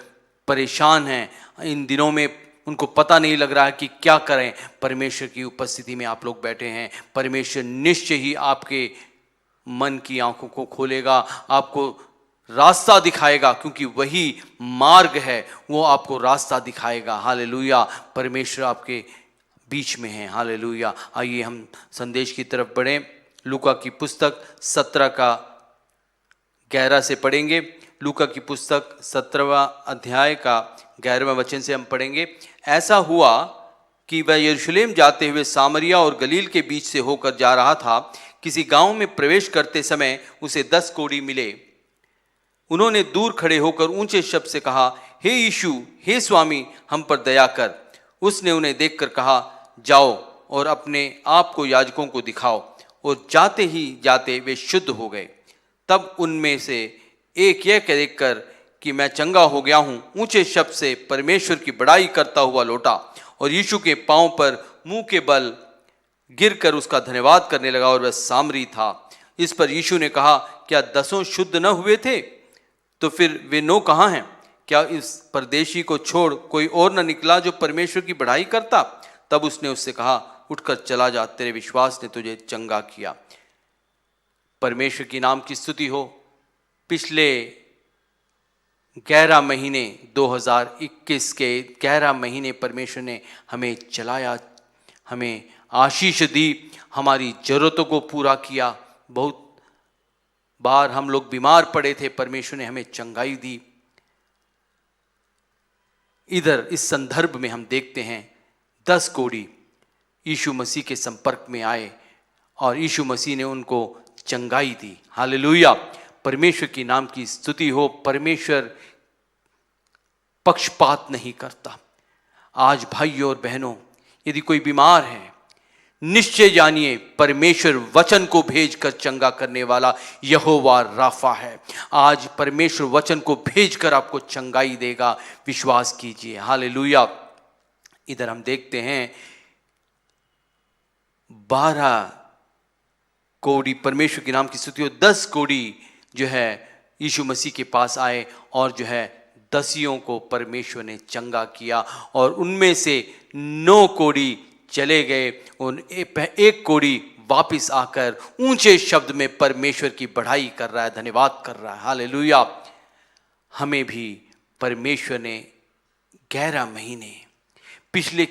परेशान हैं इन दिनों में, उनको पता नहीं लग रहा है कि क्या करें, परमेश्वर की उपस्थिति में आप लोग बैठे हैं। परमेश्वर निश्चय ही आपके मन की आंखों को खोलेगा, आपको रास्ता दिखाएगा, क्योंकि वही मार्ग है, वो आपको रास्ता दिखाएगा। हालेलुया। परमेश्वर आपके बीच में है। हालेलुया। आइए हम संदेश की तरफ बढ़ें। लूका की पुस्तक 17 का 11 से पढ़ेंगे। लूका की पुस्तक 17वां अध्याय का 11वां वचन से हम पढ़ेंगे। ऐसा हुआ कि वह यरूशलेम जाते हुए सामरिया और गलील के बीच से होकर जा रहा था। किसी गांव में प्रवेश करते समय उसे 10 कोढ़ी मिले। उन्होंने दूर खड़े होकर ऊंचे शब्द से कहा, हे यीशु, हे स्वामी, हम पर दया कर। उसने उन्हें देखकर कहा, जाओ और अपने आप को याजकों को दिखाओ। और जाते ही जाते वे शुद्ध हो गए। तब उनमें से एक यह कहकर कि मैं चंगा हो गया हूं, ऊंचे शब्द से परमेश्वर की बड़ाई करता हुआ लौटा और यीशु के पांव पर मुंह के बल गिरकर उसका धन्यवाद करने लगा, और वह सामरी था। इस पर यीशु ने कहा, क्या 10 शुद्ध न हुए थे? तो फिर वे 9 कहाँ हैं? क्या इस परदेशी को छोड़ कोई और न निकला जो परमेश्वर की बढ़ाई करता? तब उसने उससे कहा, उठकर चला जा, तेरे विश्वास ने तुझे चंगा किया। परमेश्वर की नाम की स्तुति हो। पिछले 11 महीने 2021 के 11 महीने परमेश्वर ने हमें चलाया, हमें आशीष दी, हमारी जरूरतों को पूरा किया। बहुत बार हम लोग बीमार पड़े थे, परमेश्वर ने हमें चंगाई दी। इधर इस संदर्भ में हम देखते हैं 10 कोढ़ी यीशु मसीह के संपर्क में आए और यीशु मसीह ने उनको चंगाई दी। हालेलुया, परमेश्वर की नाम की स्तुति हो। परमेश्वर पक्षपात नहीं करता। आज भाइयों और बहनों, यदि कोई बीमार है, निश्चय जानिए परमेश्वर वचन को भेजकर चंगा करने वाला यहोवा राफा है। आज परमेश्वर वचन को भेजकर आपको चंगाई देगा, विश्वास कीजिए। हालेलुया। इधर हम देखते हैं 12 कोढ़ी, परमेश्वर के नाम की स्तुति हो। 10 कोढ़ी जो है यीशु मसीह के पास आए और जो है 10 को परमेश्वर ने चंगा किया, और उनमें से 9 कोढ़ी चले गए। उन एक कोढ़ी वापिस आकर ऊंचे शब्द में परमेश्वर की बढ़ाई कर रहा है, धन्यवाद कर रहा है। हालेलुया। हमें भी परमेश्वर ने 11 महीने, पिछले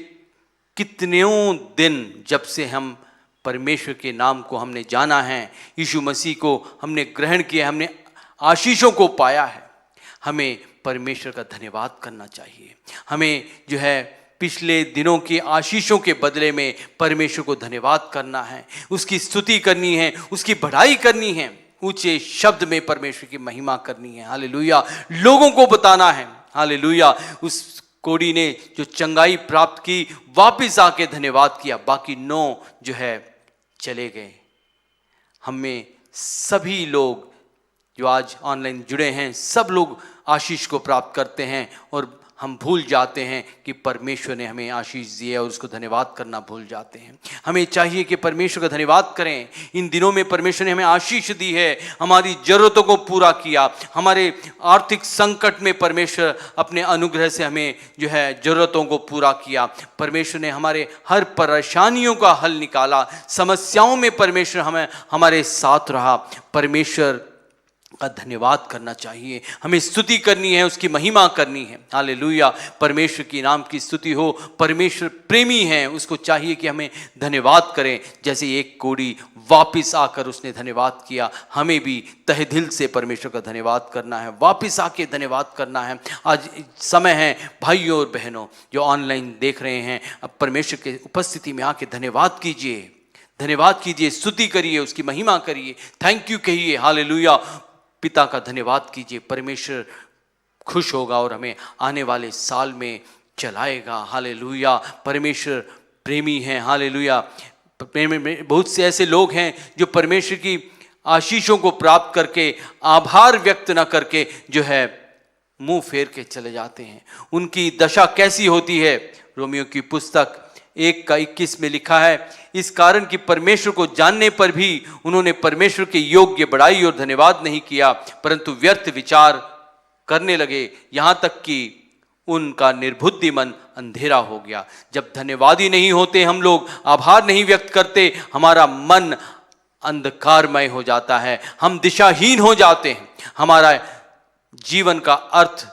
कितनेों दिन जब से हम परमेश्वर के नाम को हमने जाना है, यीशु मसीह को हमने ग्रहण किया, हमने आशीषों को पाया है, हमें परमेश्वर का धन्यवाद करना चाहिए। हमें जो है पिछले दिनों की आशीषों के बदले में परमेश्वर को धन्यवाद करना है, उसकी स्तुति करनी है, उसकी बढ़ाई करनी है, ऊंचे शब्द में परमेश्वर की महिमा करनी है। हालेलुया। लोगों को बताना है। हालेलुया। उस कोढ़ी ने जो चंगाई प्राप्त की, वापिस आके धन्यवाद किया, बाकी 9 जो है चले गए। हमें सभी लोग जो आज ऑनलाइन जुड़े हैं, सब लोग आशीष को प्राप्त करते हैं और हम भूल जाते हैं कि परमेश्वर ने हमें आशीष दी है और उसको धन्यवाद करना भूल जाते हैं। हमें चाहिए कि परमेश्वर का धन्यवाद करें। इन दिनों में परमेश्वर ने हमें आशीष दी है, हमारी जरूरतों को पूरा किया। हमारे आर्थिक संकट में परमेश्वर अपने अनुग्रह से हमें जो है जरूरतों को पूरा किया। परमेश्वर ने हमारे हर परेशानियों का हल निकाला। समस्याओं में परमेश्वर हमें हमारे साथ रहा। परमेश्वर का धन्यवाद करना चाहिए, हमें स्तुति करनी है, उसकी महिमा करनी है। हालेलुया। परमेश्वर की नाम की स्तुति हो। परमेश्वर प्रेमी है, उसको चाहिए कि हमें धन्यवाद करें। जैसे एक कोढ़ी वापिस आकर उसने धन्यवाद किया, हमें भी तहे दिल से परमेश्वर का धन्यवाद करना है, वापिस आके धन्यवाद करना है। आज समय है भाइयों और बहनों जो ऑनलाइन देख रहे हैं, अब परमेश्वर के उपस्थिति में आके धन्यवाद कीजिए, धन्यवाद कीजिए, स्तुति करिए, उसकी महिमा करिए, थैंक यू कहिए। हालेलुया। पिता का धन्यवाद कीजिए। परमेश्वर खुश होगा और हमें आने वाले साल में चलाएगा। हालेलुया। परमेश्वर प्रेमी है। हालेलुया। बहुत से ऐसे लोग हैं जो परमेश्वर की आशीषों को प्राप्त करके आभार व्यक्त न करके जो है मुंह फेर के चले जाते हैं। उनकी दशा कैसी होती है? रोमियो की पुस्तक 1:21 में लिखा है, इस कारण कि परमेश्वर को जानने पर भी उन्होंने परमेश्वर के योग्य बड़ाई और धन्यवाद नहीं किया, परंतु व्यर्थ विचार करने लगे, यहाँ तक कि उनका निर्बुद्धि मन अंधेरा हो गया। जब धन्यवादी नहीं होते, हम लोग आभार नहीं व्यक्त करते, हमारा मन अंधकारमय हो जाता है, हम दिशाहीन हो जाते हैं, हमारा जीवन का अर्थ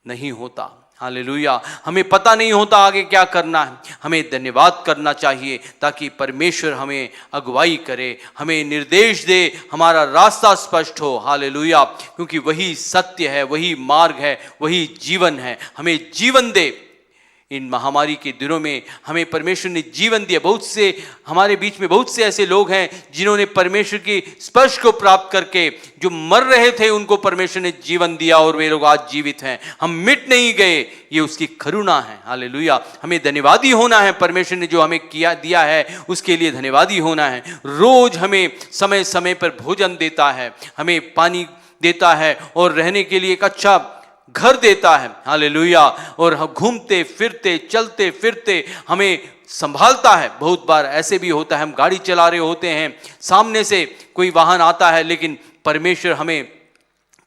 नहीं होता। हालेलुया। हमें पता नहीं होता आगे क्या करना है। हमें धन्यवाद करना चाहिए ताकि परमेश्वर हमें अगुवाई करे, हमें निर्देश दे, हमारा रास्ता स्पष्ट हो। हालेलुया। क्योंकि वही सत्य है, वही मार्ग है, वही जीवन है। हमें जीवन दे। इन महामारी के दिनों में हमें परमेश्वर ने जीवन दिया। बहुत से हमारे बीच में बहुत से ऐसे लोग हैं जिन्होंने परमेश्वर की स्पर्श को प्राप्त करके जो मर रहे थे उनको परमेश्वर ने जीवन दिया और वे लोग आज जीवित हैं। हम मिट नहीं गए, ये उसकी करुणा है। हालेलुया। हमें धन्यवादी होना है, परमेश्वर ने जो हमें दिया है उसके लिए धन्यवादी होना है। रोज हमें समय समय पर भोजन देता है, हमें पानी देता है और रहने के लिए एक अच्छा घर देता है। हालेलुया। और हम घूमते फिरते चलते फिरते हमें संभालता है। बहुत बार ऐसे भी होता है, हम गाड़ी चला रहे होते हैं, सामने से कोई वाहन आता है, लेकिन परमेश्वर हमें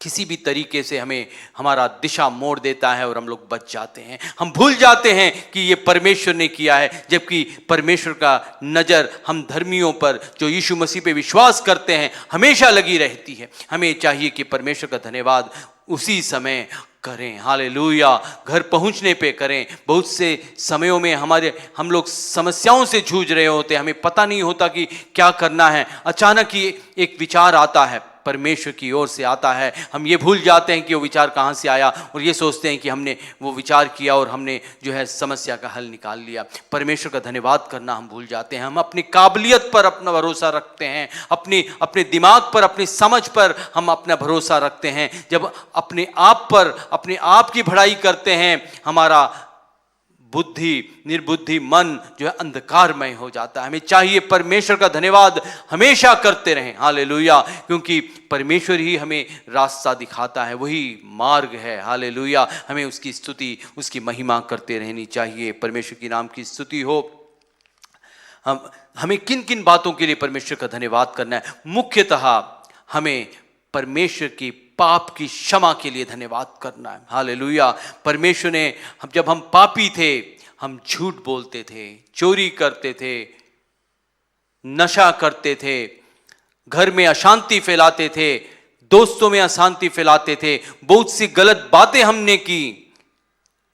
किसी भी तरीके से हमें हमारा दिशा मोड़ देता है और हम लोग बच जाते हैं। हम भूल जाते हैं कि ये परमेश्वर ने किया है, जबकि परमेश्वर का नज़र हम धर्मियों पर जो यीशु मसीह पे विश्वास करते हैं हमेशा लगी रहती है। हमें चाहिए कि परमेश्वर का धन्यवाद उसी समय करें। हालेलुया। घर पहुंचने पे करें। बहुत से समयों में हम लोग समस्याओं से जूझ रहे होते हैं, हमें पता नहीं होता कि क्या करना है। अचानक ही एक विचार आता है, परमेश्वर की ओर से आता है। हम ये भूल जाते हैं कि वो विचार कहाँ से आया और ये सोचते हैं कि हमने वो विचार किया और हमने जो है समस्या का हल निकाल लिया। परमेश्वर का धन्यवाद करना हम भूल जाते हैं। हम अपनी काबिलियत पर अपना भरोसा रखते हैं, अपने दिमाग पर, अपनी समझ पर हम अपना भरोसा रखते हैं। जब अपने आप पर अपने आप की भलाई करते हैं, हमारा बुद्धि निर्बुद्धि मन जो है अंधकारमय हो जाता है। हमें चाहिए परमेश्वर का धन्यवाद हमेशा करते रहें। हालेलुया। क्योंकि परमेश्वर ही हमें रास्ता दिखाता है, वही मार्ग है। हालेलुया। हमें उसकी स्तुति उसकी महिमा करते रहनी चाहिए। परमेश्वर के नाम की स्तुति हो। हमें किन किन बातों के लिए परमेश्वर का धन्यवाद करना है? मुख्यतः हमें परमेश्वर की पाप की क्षमा के लिए धन्यवाद करना है। हालेलुया। परमेश्वर ने, जब हम पापी थे, हम झूठ बोलते थे, चोरी करते थे, नशा करते थे, घर में अशांति फैलाते थे, दोस्तों में अशांति फैलाते थे, बहुत सी गलत बातें हमने की,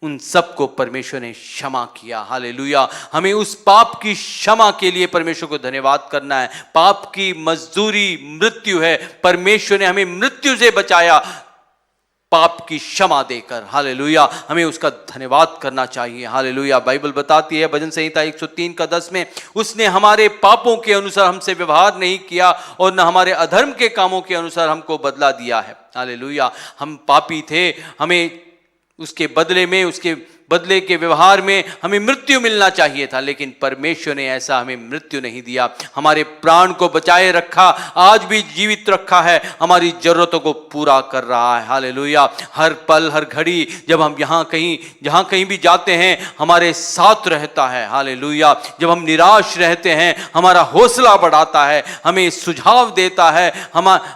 उन सबको परमेश्वर ने क्षमा किया। हालेलुया। हमें उस पाप की क्षमा के लिए परमेश्वर को धन्यवाद करना है। पाप की मजदूरी मृत्यु है, परमेश्वर ने हमें मृत्यु से बचाया पाप की क्षमा देकर। हालेलुया। हमें उसका धन्यवाद करना चाहिए। हालेलुया। बाइबल बताती है भजन संहिता 103 का 10 में, उसने हमारे पापों के अनुसार हमसे व्यवहार नहीं किया और न हमारे अधर्म के कामों के अनुसार हमको बदला दिया है। हालेलुया। हम पापी थे, हमें उसके बदले के व्यवहार में हमें मृत्यु मिलना चाहिए था, लेकिन परमेश्वर ने ऐसा हमें मृत्यु नहीं दिया। हमारे प्राण को बचाए रखा, आज भी जीवित रखा है, हमारी जरूरतों को पूरा कर रहा है। हालेलुया। हर पल हर घड़ी जब हम जहाँ कहीं भी जाते हैं हमारे साथ रहता है। हालेलुया। जब हम निराश रहते हैं हमारा हौसला बढ़ाता है, हमें सुझाव देता है,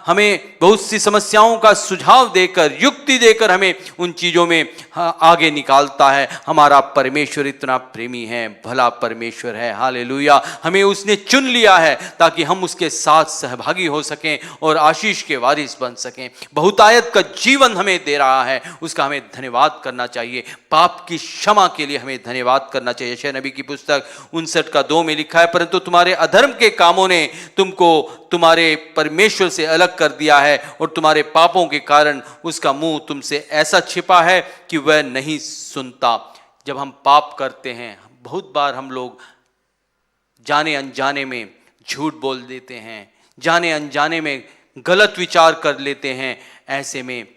हमें बहुत सी समस्याओं का सुझाव देकर, युक्ति देकर हमें उन चीज़ों में आगे निकालता है। हमारा परमेश्वर इतना प्रेमी है, भला परमेश्वर है। हालेलुया। हमें उसने चुन लिया है ताकि हम उसके साथ सहभागी हो सकें और आशीष के वारिस बन सकें। बहुतायत का जीवन हमें दे रहा है, उसका हमें धन्यवाद करना चाहिए। पाप की क्षमा के लिए हमें धन्यवाद करना चाहिए। यशायाह नबी की पुस्तक 59 का 2 में लिखा है, परंतु तुम्हारे अधर्म के कामों ने तुमको तुम्हारे परमेश्वर से अलग कर दिया है और तुम्हारे पापों के कारण उसका मुंह तुमसे ऐसा छिपा है कि वह नहीं सुनता। जब हम पाप करते हैं, बहुत बार हम लोग जाने अनजाने में झूठ बोल देते हैं, जाने अनजाने में गलत विचार कर लेते हैं। ऐसे में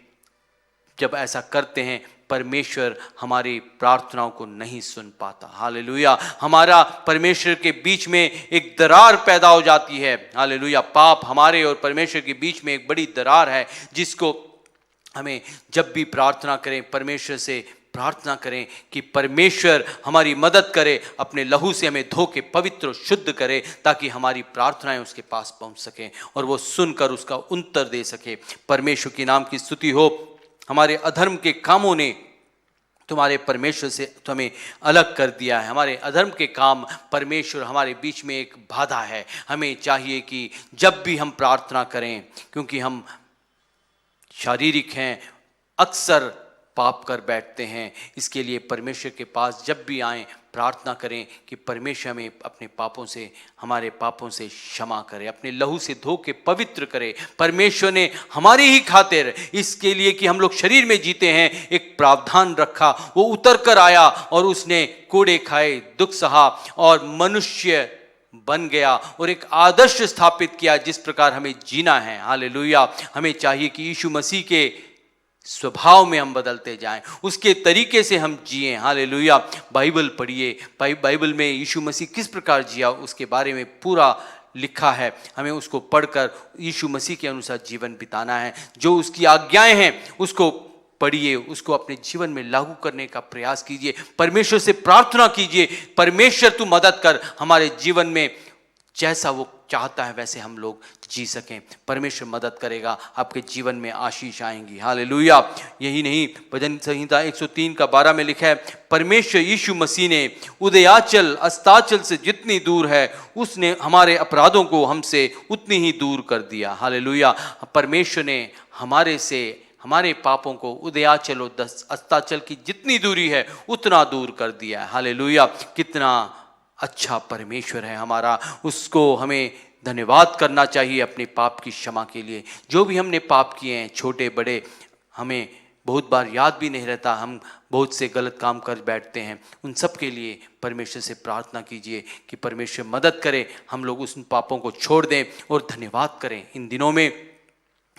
जब ऐसा करते हैं परमेश्वर हमारी प्रार्थनाओं को नहीं सुन पाता। हालेलुया। हमारा परमेश्वर के बीच में एक दरार पैदा हो जाती है। हालेलुया। पाप हमारे और परमेश्वर के बीच में एक बड़ी दरार है, जिसको हमें जब भी प्रार्थना करें परमेश्वर से प्रार्थना करें कि परमेश्वर हमारी मदद करे, अपने लहू से हमें धो के पवित्र शुद्ध करे, ताकि हमारी प्रार्थनाएं उसके पास पहुंच सकें और वो सुनकर उसका उत्तर दे सके। परमेश्वर के नाम की स्तुति हो। हमारे अधर्म के कामों ने तुम्हारे परमेश्वर से तुम्हें अलग कर दिया है। हमारे अधर्म के काम, परमेश्वर हमारे बीच में एक बाधा है। हमें चाहिए कि जब भी हम प्रार्थना करें, क्योंकि हम शारीरिक हैं, अक्सर पाप कर बैठते हैं, इसके लिए परमेश्वर के पास जब भी आएं प्रार्थना करें कि परमेश्वर हमें अपने पापों से, हमारे पापों से क्षमा करे, अपने लहू से धो के पवित्र करे। परमेश्वर ने हमारी ही खातिर, इसके लिए कि हम लोग शरीर में जीते हैं, एक प्रावधान रखा। वो उतर कर आया और उसने कोड़े खाए, दुख सहा और मनुष्य बन गया और एक आदर्श स्थापित किया जिस प्रकार हमें जीना है। हालेलुया। हमें चाहिए कि यीशु मसीह के स्वभाव में हम बदलते जाएं, उसके तरीके से हम जिएं। हालेलुया। बाइबल पढ़िए, बाइबल में यीशु मसीह किस प्रकार जिया उसके बारे में पूरा लिखा है। हमें उसको पढ़कर यीशु मसीह के अनुसार जीवन बिताना है। जो उसकी आज्ञाएं हैं उसको पढ़िए, उसको अपने जीवन में लागू करने का प्रयास कीजिए। परमेश्वर से प्रार्थना कीजिए, परमेश्वर तू मदद कर, हमारे जीवन में जैसा वो चाहता है वैसे हम लोग जी सकें। परमेश्वर मदद करेगा, आपके जीवन में आशीष आएंगी। हालेलुया। यही नहीं, भजन संहिता 103 का 12 में लिखा है, परमेश्वर यीशु मसीह ने उदयाचल अस्ताचल से जितनी दूर है उसने हमारे अपराधों को हमसे उतनी ही दूर कर दिया। हालेलुया। परमेश्वर ने हमारे पापों को उदयाचल और अस्ताचल की जितनी दूरी है उतना दूर कर दिया है। हालेलुया। कितना अच्छा परमेश्वर है हमारा, उसको हमें धन्यवाद करना चाहिए अपने पाप की क्षमा के लिए। जो भी हमने पाप किए हैं, छोटे बड़े, हमें बहुत बार याद भी नहीं रहता, हम बहुत से गलत काम कर बैठते हैं। उन सब के लिए परमेश्वर से प्रार्थना कीजिए कि परमेश्वर मदद करे, हम लोग उन पापों को छोड़ दें और धन्यवाद करें। इन दिनों में,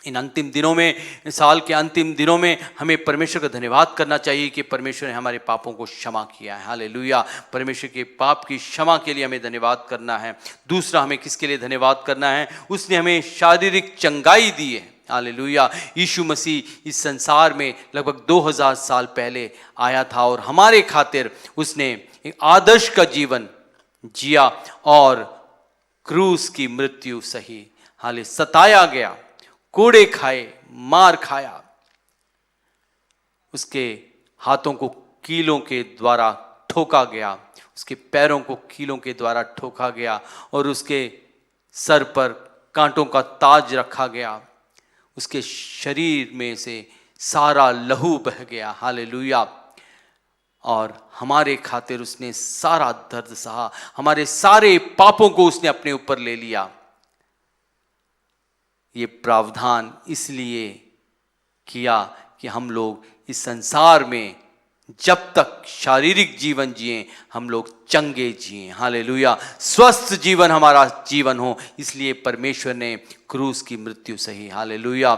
इन अंतिम दिनों में, साल के अंतिम दिनों में हमें परमेश्वर का धन्यवाद करना चाहिए कि परमेश्वर ने हमारे पापों को क्षमा किया है। हालेलुया। परमेश्वर के पाप की क्षमा के लिए हमें धन्यवाद करना है। दूसरा, हमें किसके लिए धन्यवाद करना है? उसने हमें शारीरिक चंगाई दी है। हालेलुया। यीशु मसीह इस संसार में लगभग 2000 साल पहले आया था और हमारे खातिर उसने एक आदर्श का जीवन जिया और क्रूस की मृत्यु सही। हाले सताया गया, कोड़े खाए, मार खाया, उसके हाथों को कीलों के द्वारा ठोका गया, उसके पैरों को कीलों के द्वारा ठोका गया और उसके सर पर कांटों का ताज रखा गया। उसके शरीर में से सारा लहू बह गया। हालेलुया। और हमारे खातिर उसने सारा दर्द सहा, हमारे सारे पापों को उसने अपने ऊपर ले लिया। ये प्रावधान इसलिए किया कि हम लोग इस संसार में जब तक शारीरिक जीवन जिए हम लोग चंगे जिए। हालेलुया। स्वस्थ जीवन हमारा जीवन हो, इसलिए परमेश्वर ने क्रूस की मृत्यु सही। हालेलुया।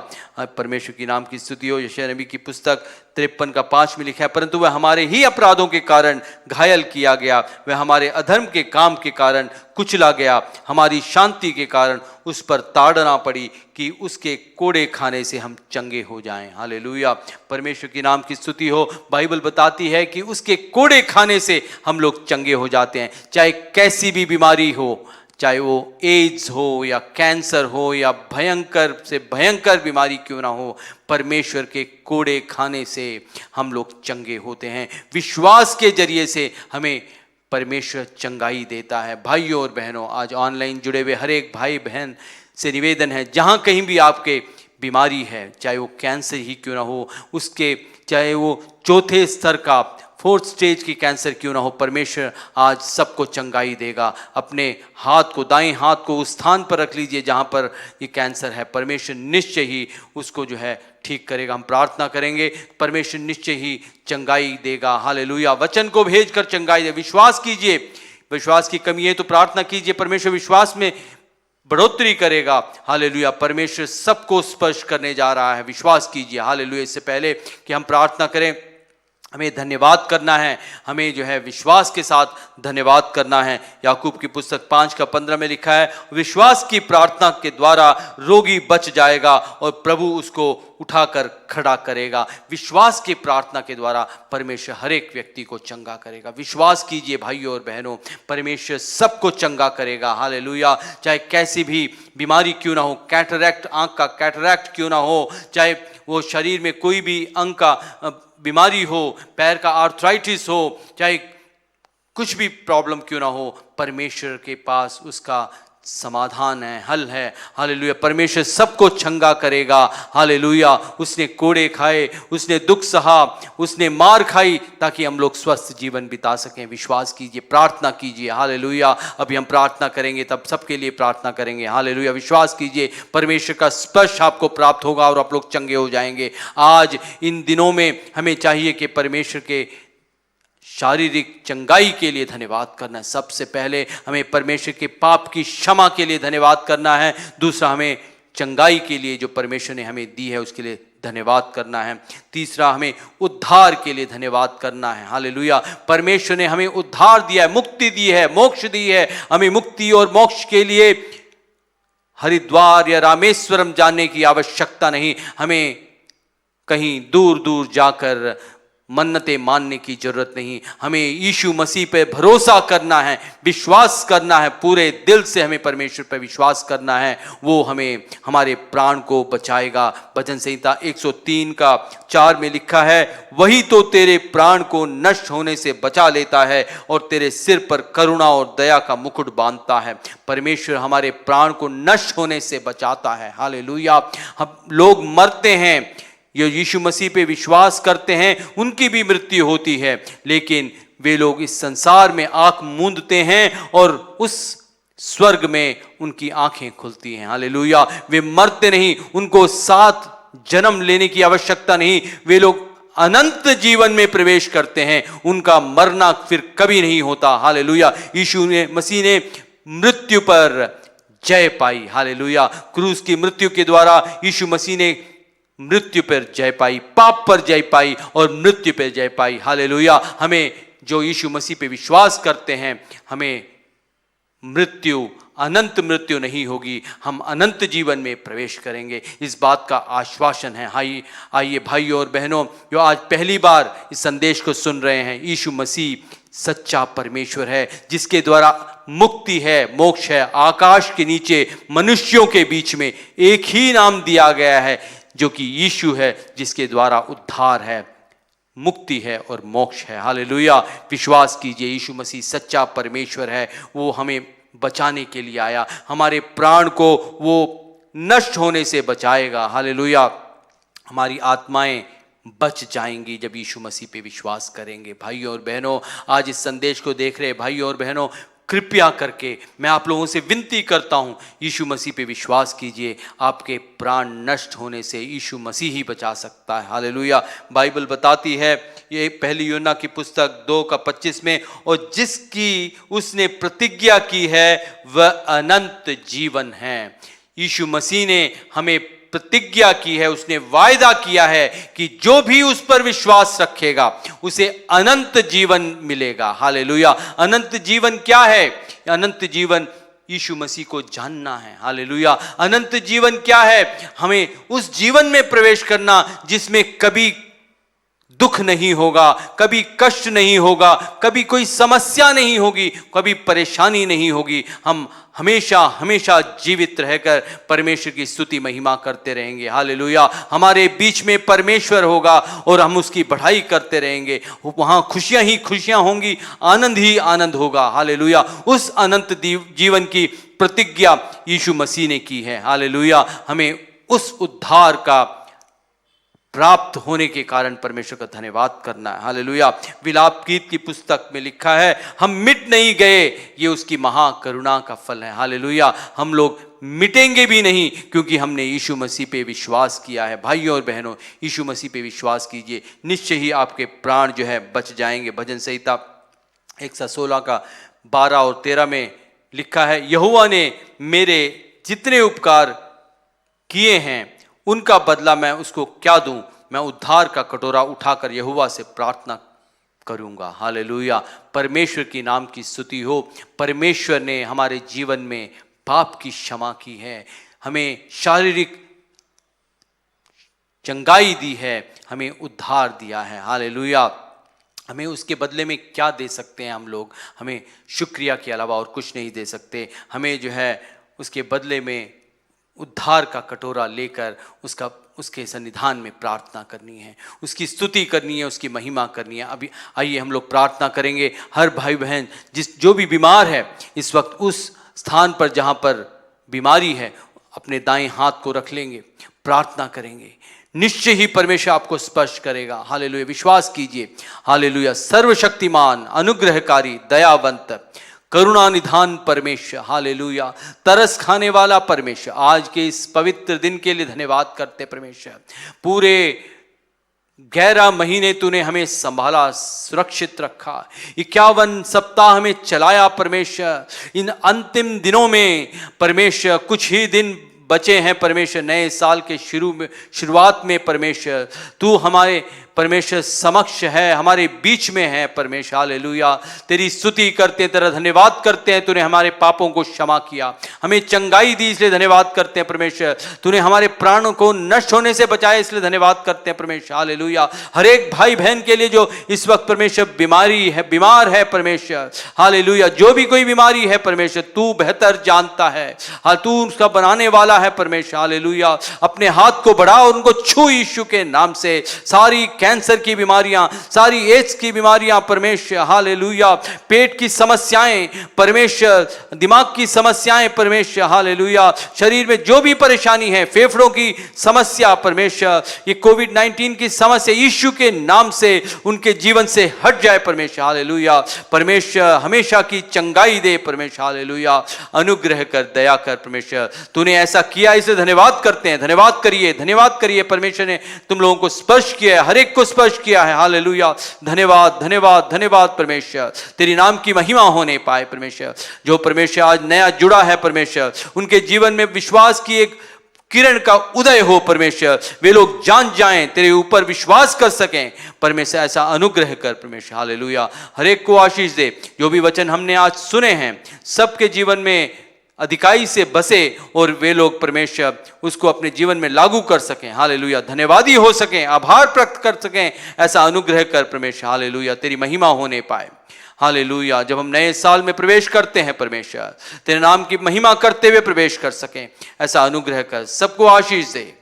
परमेश्वर की नाम की स्तुति हो। यशायाह नबी की पुस्तक 53 का 5 में लिखा है, परंतु वह हमारे ही अपराधों के कारण घायल किया गया, वह हमारे अधर्म के काम के कारण कुचला गया, हमारी शांति के कारण उस पर ताड़ना पड़ी कि उसके कोड़े खाने से हम चंगे हो जाएं। हालेलुया। परमेश्वर की नाम की स्तुति हो। बाइबल बताती है कि उसके कोड़े खाने से हम लोग चंगे हो जाते हैं। चाहे कैसी भी बीमारी हो, चाहे वो एड्स हो या कैंसर हो या भयंकर से भयंकर बीमारी क्यों ना हो, परमेश्वर के कोड़े खाने से हम लोग चंगे होते हैं। विश्वास के जरिए से हमें परमेश्वर चंगाई देता है। भाइयों और बहनों, आज ऑनलाइन जुड़े हुए हर एक भाई बहन से निवेदन है, जहाँ कहीं भी आपके बीमारी है, चाहे वो कैंसर ही क्यों ना हो, उसके चाहे वो चौथे स्तर का 4th स्टेज की कैंसर क्यों ना हो, परमेश्वर आज सबको चंगाई देगा। अपने हाथ को, दाएं हाथ को उस स्थान पर रख लीजिए जहाँ पर ये कैंसर है, परमेश्वर निश्चय ही उसको जो है ठीक करेगा। हम प्रार्थना करेंगे, परमेश्वर निश्चय ही चंगाई देगा। हालेलुया। वचन को भेजकर चंगाई दे। विश्वास कीजिए, विश्वास की कमी है तो प्रार्थना कीजिए, परमेश्वर विश्वास में बढ़ोतरी करेगा। हालेलुया। परमेश्वर सबको स्पर्श करने जा रहा है, विश्वास कीजिए। हालेलुया। इससे पहले कि हम प्रार्थना करें, हमें धन्यवाद करना है, हमें जो है विश्वास के साथ धन्यवाद करना है। याकूब की पुस्तक 5 का 15 में लिखा है, विश्वास की प्रार्थना के द्वारा रोगी बच जाएगा और प्रभु उसको उठाकर खड़ा करेगा। विश्वास की प्रार्थना के द्वारा परमेश्वर हर एक व्यक्ति को चंगा करेगा। विश्वास कीजिए भाइयों और बहनों, परमेश्वर सबको चंगा करेगा। हालेलुया। चाहे कैसी भी बीमारी क्यों ना हो, कैटरैक्ट, आंख का कैटरैक्ट क्यों ना हो, चाहे वो शरीर में कोई भी अंग का बीमारी हो, पैर का आर्थराइटिस हो, चाहे कुछ भी प्रॉब्लम क्यों ना हो, परमेश्वर के पास उसका समाधान है, हल है। हालेलुया, परमेश्वर सबको चंगा करेगा। हालेलुया, उसने कोड़े खाए, उसने दुख सहा, उसने मार खाई ताकि हम लोग स्वस्थ जीवन बिता सकें। विश्वास कीजिए, प्रार्थना कीजिए। हालेलुया, अभी हम प्रार्थना करेंगे, तब सबके लिए प्रार्थना करेंगे। हालेलुया, विश्वास कीजिए, परमेश्वर का स्पर्श आपको प्राप्त होगा और आप लोग चंगे हो जाएंगे। आज इन दिनों में हमें चाहिए कि परमेश्वर के शारीरिक चंगाई के लिए धन्यवाद करना है। सबसे पहले हमें परमेश्वर के पाप की क्षमा के लिए धन्यवाद करना है। दूसरा, हमें चंगाई के लिए जो परमेश्वर ने हमें दी है उसके लिए धन्यवाद करना है। तीसरा, हमें उद्धार के लिए धन्यवाद करना है। हालेलुया, परमेश्वर ने हमें उद्धार दिया है, मुक्ति दी है, मोक्ष दी है। हमें मुक्ति और मोक्ष के लिए हरिद्वार या रामेश्वरम जाने की आवश्यकता नहीं। हमें कहीं दूर दूर जाकर मन्नतें मानने की जरूरत नहीं। हमें यीशु मसीह पे भरोसा करना है, विश्वास करना है, पूरे दिल से हमें परमेश्वर पर विश्वास करना है। वो हमें, हमारे प्राण को बचाएगा। भजन संहिता 103:4 में लिखा है, वही तो तेरे प्राण को नष्ट होने से बचा लेता है और तेरे सिर पर करुणा और दया का मुकुट बांधता है। परमेश्वर हमारे प्राण को नष्ट होने से बचाता है। हालेलुया, हम लोग मरते हैं, जो यीशु मसीह पे विश्वास करते हैं उनकी भी मृत्यु होती है, लेकिन वे लोग इस संसार में आंख मूंदते हैं और उस स्वर्ग में उनकी आंखें खुलती हैं। हालेलुया, वे मरते नहीं, उनको 7 जन्म लेने की आवश्यकता नहीं। वे लोग अनंत जीवन में प्रवेश करते हैं, उनका मरना फिर कभी नहीं होता। हालेलुया, यीशु मसीह ने मृत्यु पर जय पाई। हालेलुया, क्रूस की मृत्यु के द्वारा यीशु मसीह ने मृत्यु पर जय पाई, पाप पर जय पाई और मृत्यु पर जय पाई। हालेलुया, हमें जो यीशु मसीह पे विश्वास करते हैं, हमें मृत्यु, अनंत मृत्यु नहीं होगी, हम अनंत जीवन में प्रवेश करेंगे। इस बात का आश्वासन है। आइए भाइयों और बहनों, जो आज पहली बार इस संदेश को सुन रहे हैं, यीशु मसीह सच्चा परमेश्वर है, जिसके द्वारा मुक्ति है, मोक्ष है। आकाश के नीचे मनुष्यों के बीच में एक ही नाम दिया गया है, जो कि यीशु है, जिसके द्वारा उद्धार है, मुक्ति है और मोक्ष है। हालेलुया, विश्वास कीजिए, यीशु मसीह सच्चा परमेश्वर है। वो हमें बचाने के लिए आया, हमारे प्राण को वो नष्ट होने से बचाएगा। हालेलुया, हमारी आत्माएं बच जाएंगी जब यीशु मसीह पे विश्वास करेंगे। भाइयों और बहनों, आज इस संदेश को देख रहे भाइयों और बहनों, कृपया करके मैं आप लोगों से विनती करता हूं, यीशु मसीह पे विश्वास कीजिए। आपके प्राण नष्ट होने से यीशु मसीह ही बचा सकता है। हालेलुया, बाइबल बताती है, ये पहली यूहन्ना की पुस्तक 2:25 में, और जिसकी उसने प्रतिज्ञा की है वह अनंत जीवन है। यीशु मसीह ने हमें प्रतिज्ञा की है, उसने वायदा किया है कि जो भी उस पर विश्वास रखेगा उसे अनंत जीवन मिलेगा। हालेलुया, अनंत जीवन क्या है? अनंत जीवन यीशु मसीह को जानना है। हालेलुया, अनंत जीवन क्या है? हमें उस जीवन में प्रवेश करना जिसमें कभी दुख नहीं होगा, कभी कष्ट नहीं होगा, कभी कोई समस्या नहीं होगी, कभी परेशानी नहीं होगी। हम हमेशा हमेशा जीवित रहकर परमेश्वर की स्तुति महिमा करते रहेंगे। हालेलुया, हमारे बीच में परमेश्वर होगा और हम उसकी बढ़ाई करते रहेंगे। वहाँ खुशियाँ ही खुशियाँ होंगी, आनंद ही आनंद होगा। हालेलुया, उस अनंत जीवन की प्रतिज्ञा यीशु मसीह ने की है। हालेलुया, हमें उस उद्धार का प्राप्त होने के कारण परमेश्वर का धन्यवाद करना है। हालेलुया, विलाप गीत की पुस्तक में लिखा है, हम मिट नहीं गए, ये उसकी महाकरुणा का फल है। हालेलुया, हम लोग मिटेंगे भी नहीं, क्योंकि हमने यीशु मसीह पे विश्वास किया है। भाइयों और बहनों, यीशु मसीह पे विश्वास कीजिए, निश्चय ही आपके प्राण जो है बच जाएंगे। भजन संहिता 116:12 और 13 में लिखा है, यहोवा ने मेरे जितने उपकार किए हैं उनका बदला मैं उसको क्या दूं? मैं उद्धार का कटोरा उठाकर यहोवा से प्रार्थना करूंगा। हालेलुया, परमेश्वर की नाम की स्तुति हो। परमेश्वर ने हमारे जीवन में पाप की क्षमा की है, हमें शारीरिक चंगाई दी है, हमें उद्धार दिया है। हालेलुया, हमें उसके बदले में क्या दे सकते हैं हम लोग? हमें शुक्रिया के अलावा और कुछ नहीं दे सकते। हमें जो है उसके बदले में उद्धार का कटोरा लेकर उसके सन्निधान में प्रार्थना करनी है, उसकी स्तुति करनी है, उसकी महिमा करनी है। अभी आइए हम लोग प्रार्थना करेंगे। हर भाई बहन जो भी बीमार है इस वक्त, उस स्थान पर जहाँ पर बीमारी है अपने दाएं हाथ को रख लेंगे, प्रार्थना करेंगे, निश्चय ही परमेश्वर आपको स्पर्श करेगा। हालेलुया, विश्वास कीजिए। हालेलुया, सर्वशक्तिमान, अनुग्रहकारी, दयावंत, करुणा निधान परमेश्वर, हालेलुया, तरस खाने वाला परमेश्वर, आज के इस पवित्र दिन के लिए धन्यवाद करते परमेश्वर। पूरे 11 महीने तूने हमें संभाला, सुरक्षित रखा, 51 सप्ताह हमें चलाया परमेश्वर। इन अंतिम दिनों में परमेश्वर कुछ ही दिन बचे हैं परमेश्वर, नए साल के शुरुआत में परमेश्वर तू हमारे परमेश्वर समक्ष है, हमारे बीच में है परमेश्वर। हालेलुया, तेरी स्तुति करते हैं, तेरा धन्यवाद करते हैं। तूने हमारे पापों को क्षमा किया, हमें चंगाई दी, इसलिए धन्यवाद करते हैं परमेश्वर। तूने हमारे प्राणों को नष्ट होने से बचाया, इसलिए धन्यवाद करते हैं परमेश्वर। हालेलुया, हर एक भाई बहन के लिए जो इस वक्त परमेश्वर बीमार है परमेश्वर, हालेलुया, जो भी कोई बीमारी है परमेश्वर तू बेहतर जानता है। हाँ, तू उसका बनाने वाला है परमेश्वर। हालेलुया, अपने हाथ को बढ़ा और उनको छू यीशु के नाम से। सारी कैंसर की बीमारियां, सारी एड्स की बीमारियां परमेश्वर, हालेलुया, पेट की समस्याएं परमेश्वर, दिमाग की समस्याएं परमेश्वर, हालेलुया, शरीर में जो भी परेशानी है, फेफड़ों की समस्या परमेश्वर, ये कोविड-19 की समस्या यीशु के नाम से उनके जीवन से हट जाए परमेश्वर। हालेलुया, परमेश्वर हमेशा की चंगाई दे परमेश्वर। हालेलुया, अनुग्रह कर, दया कर परमेश्वर। तूने ऐसा किया, इसलिए धन्यवाद करते हैं। धन्यवाद करिए परमेश्वर ने तुम लोगों को स्पर्श किया है, हर एक को स्पर्श किया है। हालेलुया, धन्यवाद धन्यवाद धन्यवाद परमेश्वर। तेरी नाम की महिमा होने पाए परमेश्वर। जो परमेश्वर आज नया जुड़ा है परमेश्वर, उनके जीवन में विश्वास की एक किरण का उदय हो परमेश्वर। वे लोग जान जाएं, तेरे ऊपर विश्वास कर सकें परमेश्वर। ऐसा अनुग्रह कर परमेश्वर। हालेलुया, हर एक को आशीष दे। जो भी वचन हमने आज सुने हैं, सबके जीवन में अधिकाई से बसे और वे लोग परमेश्वर उसको अपने जीवन में लागू कर सकें। हालेलुया, धन्यवादी हो सकें, आभार प्रकट कर सकें। ऐसा अनुग्रह कर परमेश्वर। हालेलुया, तेरी महिमा होने पाए। हालेलुया, जब हम नए साल में प्रवेश करते हैं परमेश्वर, तेरे नाम की महिमा करते हुए प्रवेश कर सकें, ऐसा अनुग्रह कर। सबको आशीष दे।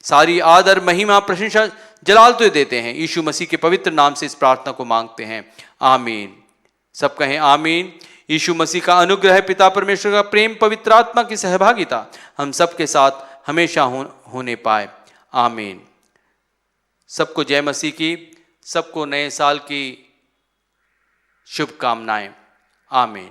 सारी आदर, महिमा, प्रशंसा, जलाल तो देते हैं। यीशु मसीह के पवित्र नाम से इस प्रार्थना को मांगते हैं, आमीन। सब कहें आमीन। यीशु मसीह का अनुग्रह, पिता परमेश्वर का प्रेम, पवित्र आत्मा की सहभागिता हम सबके साथ हमेशा होने पाए, आमीन। सबको जय मसीह की, सबको नए साल की शुभकामनाएं, आमीन।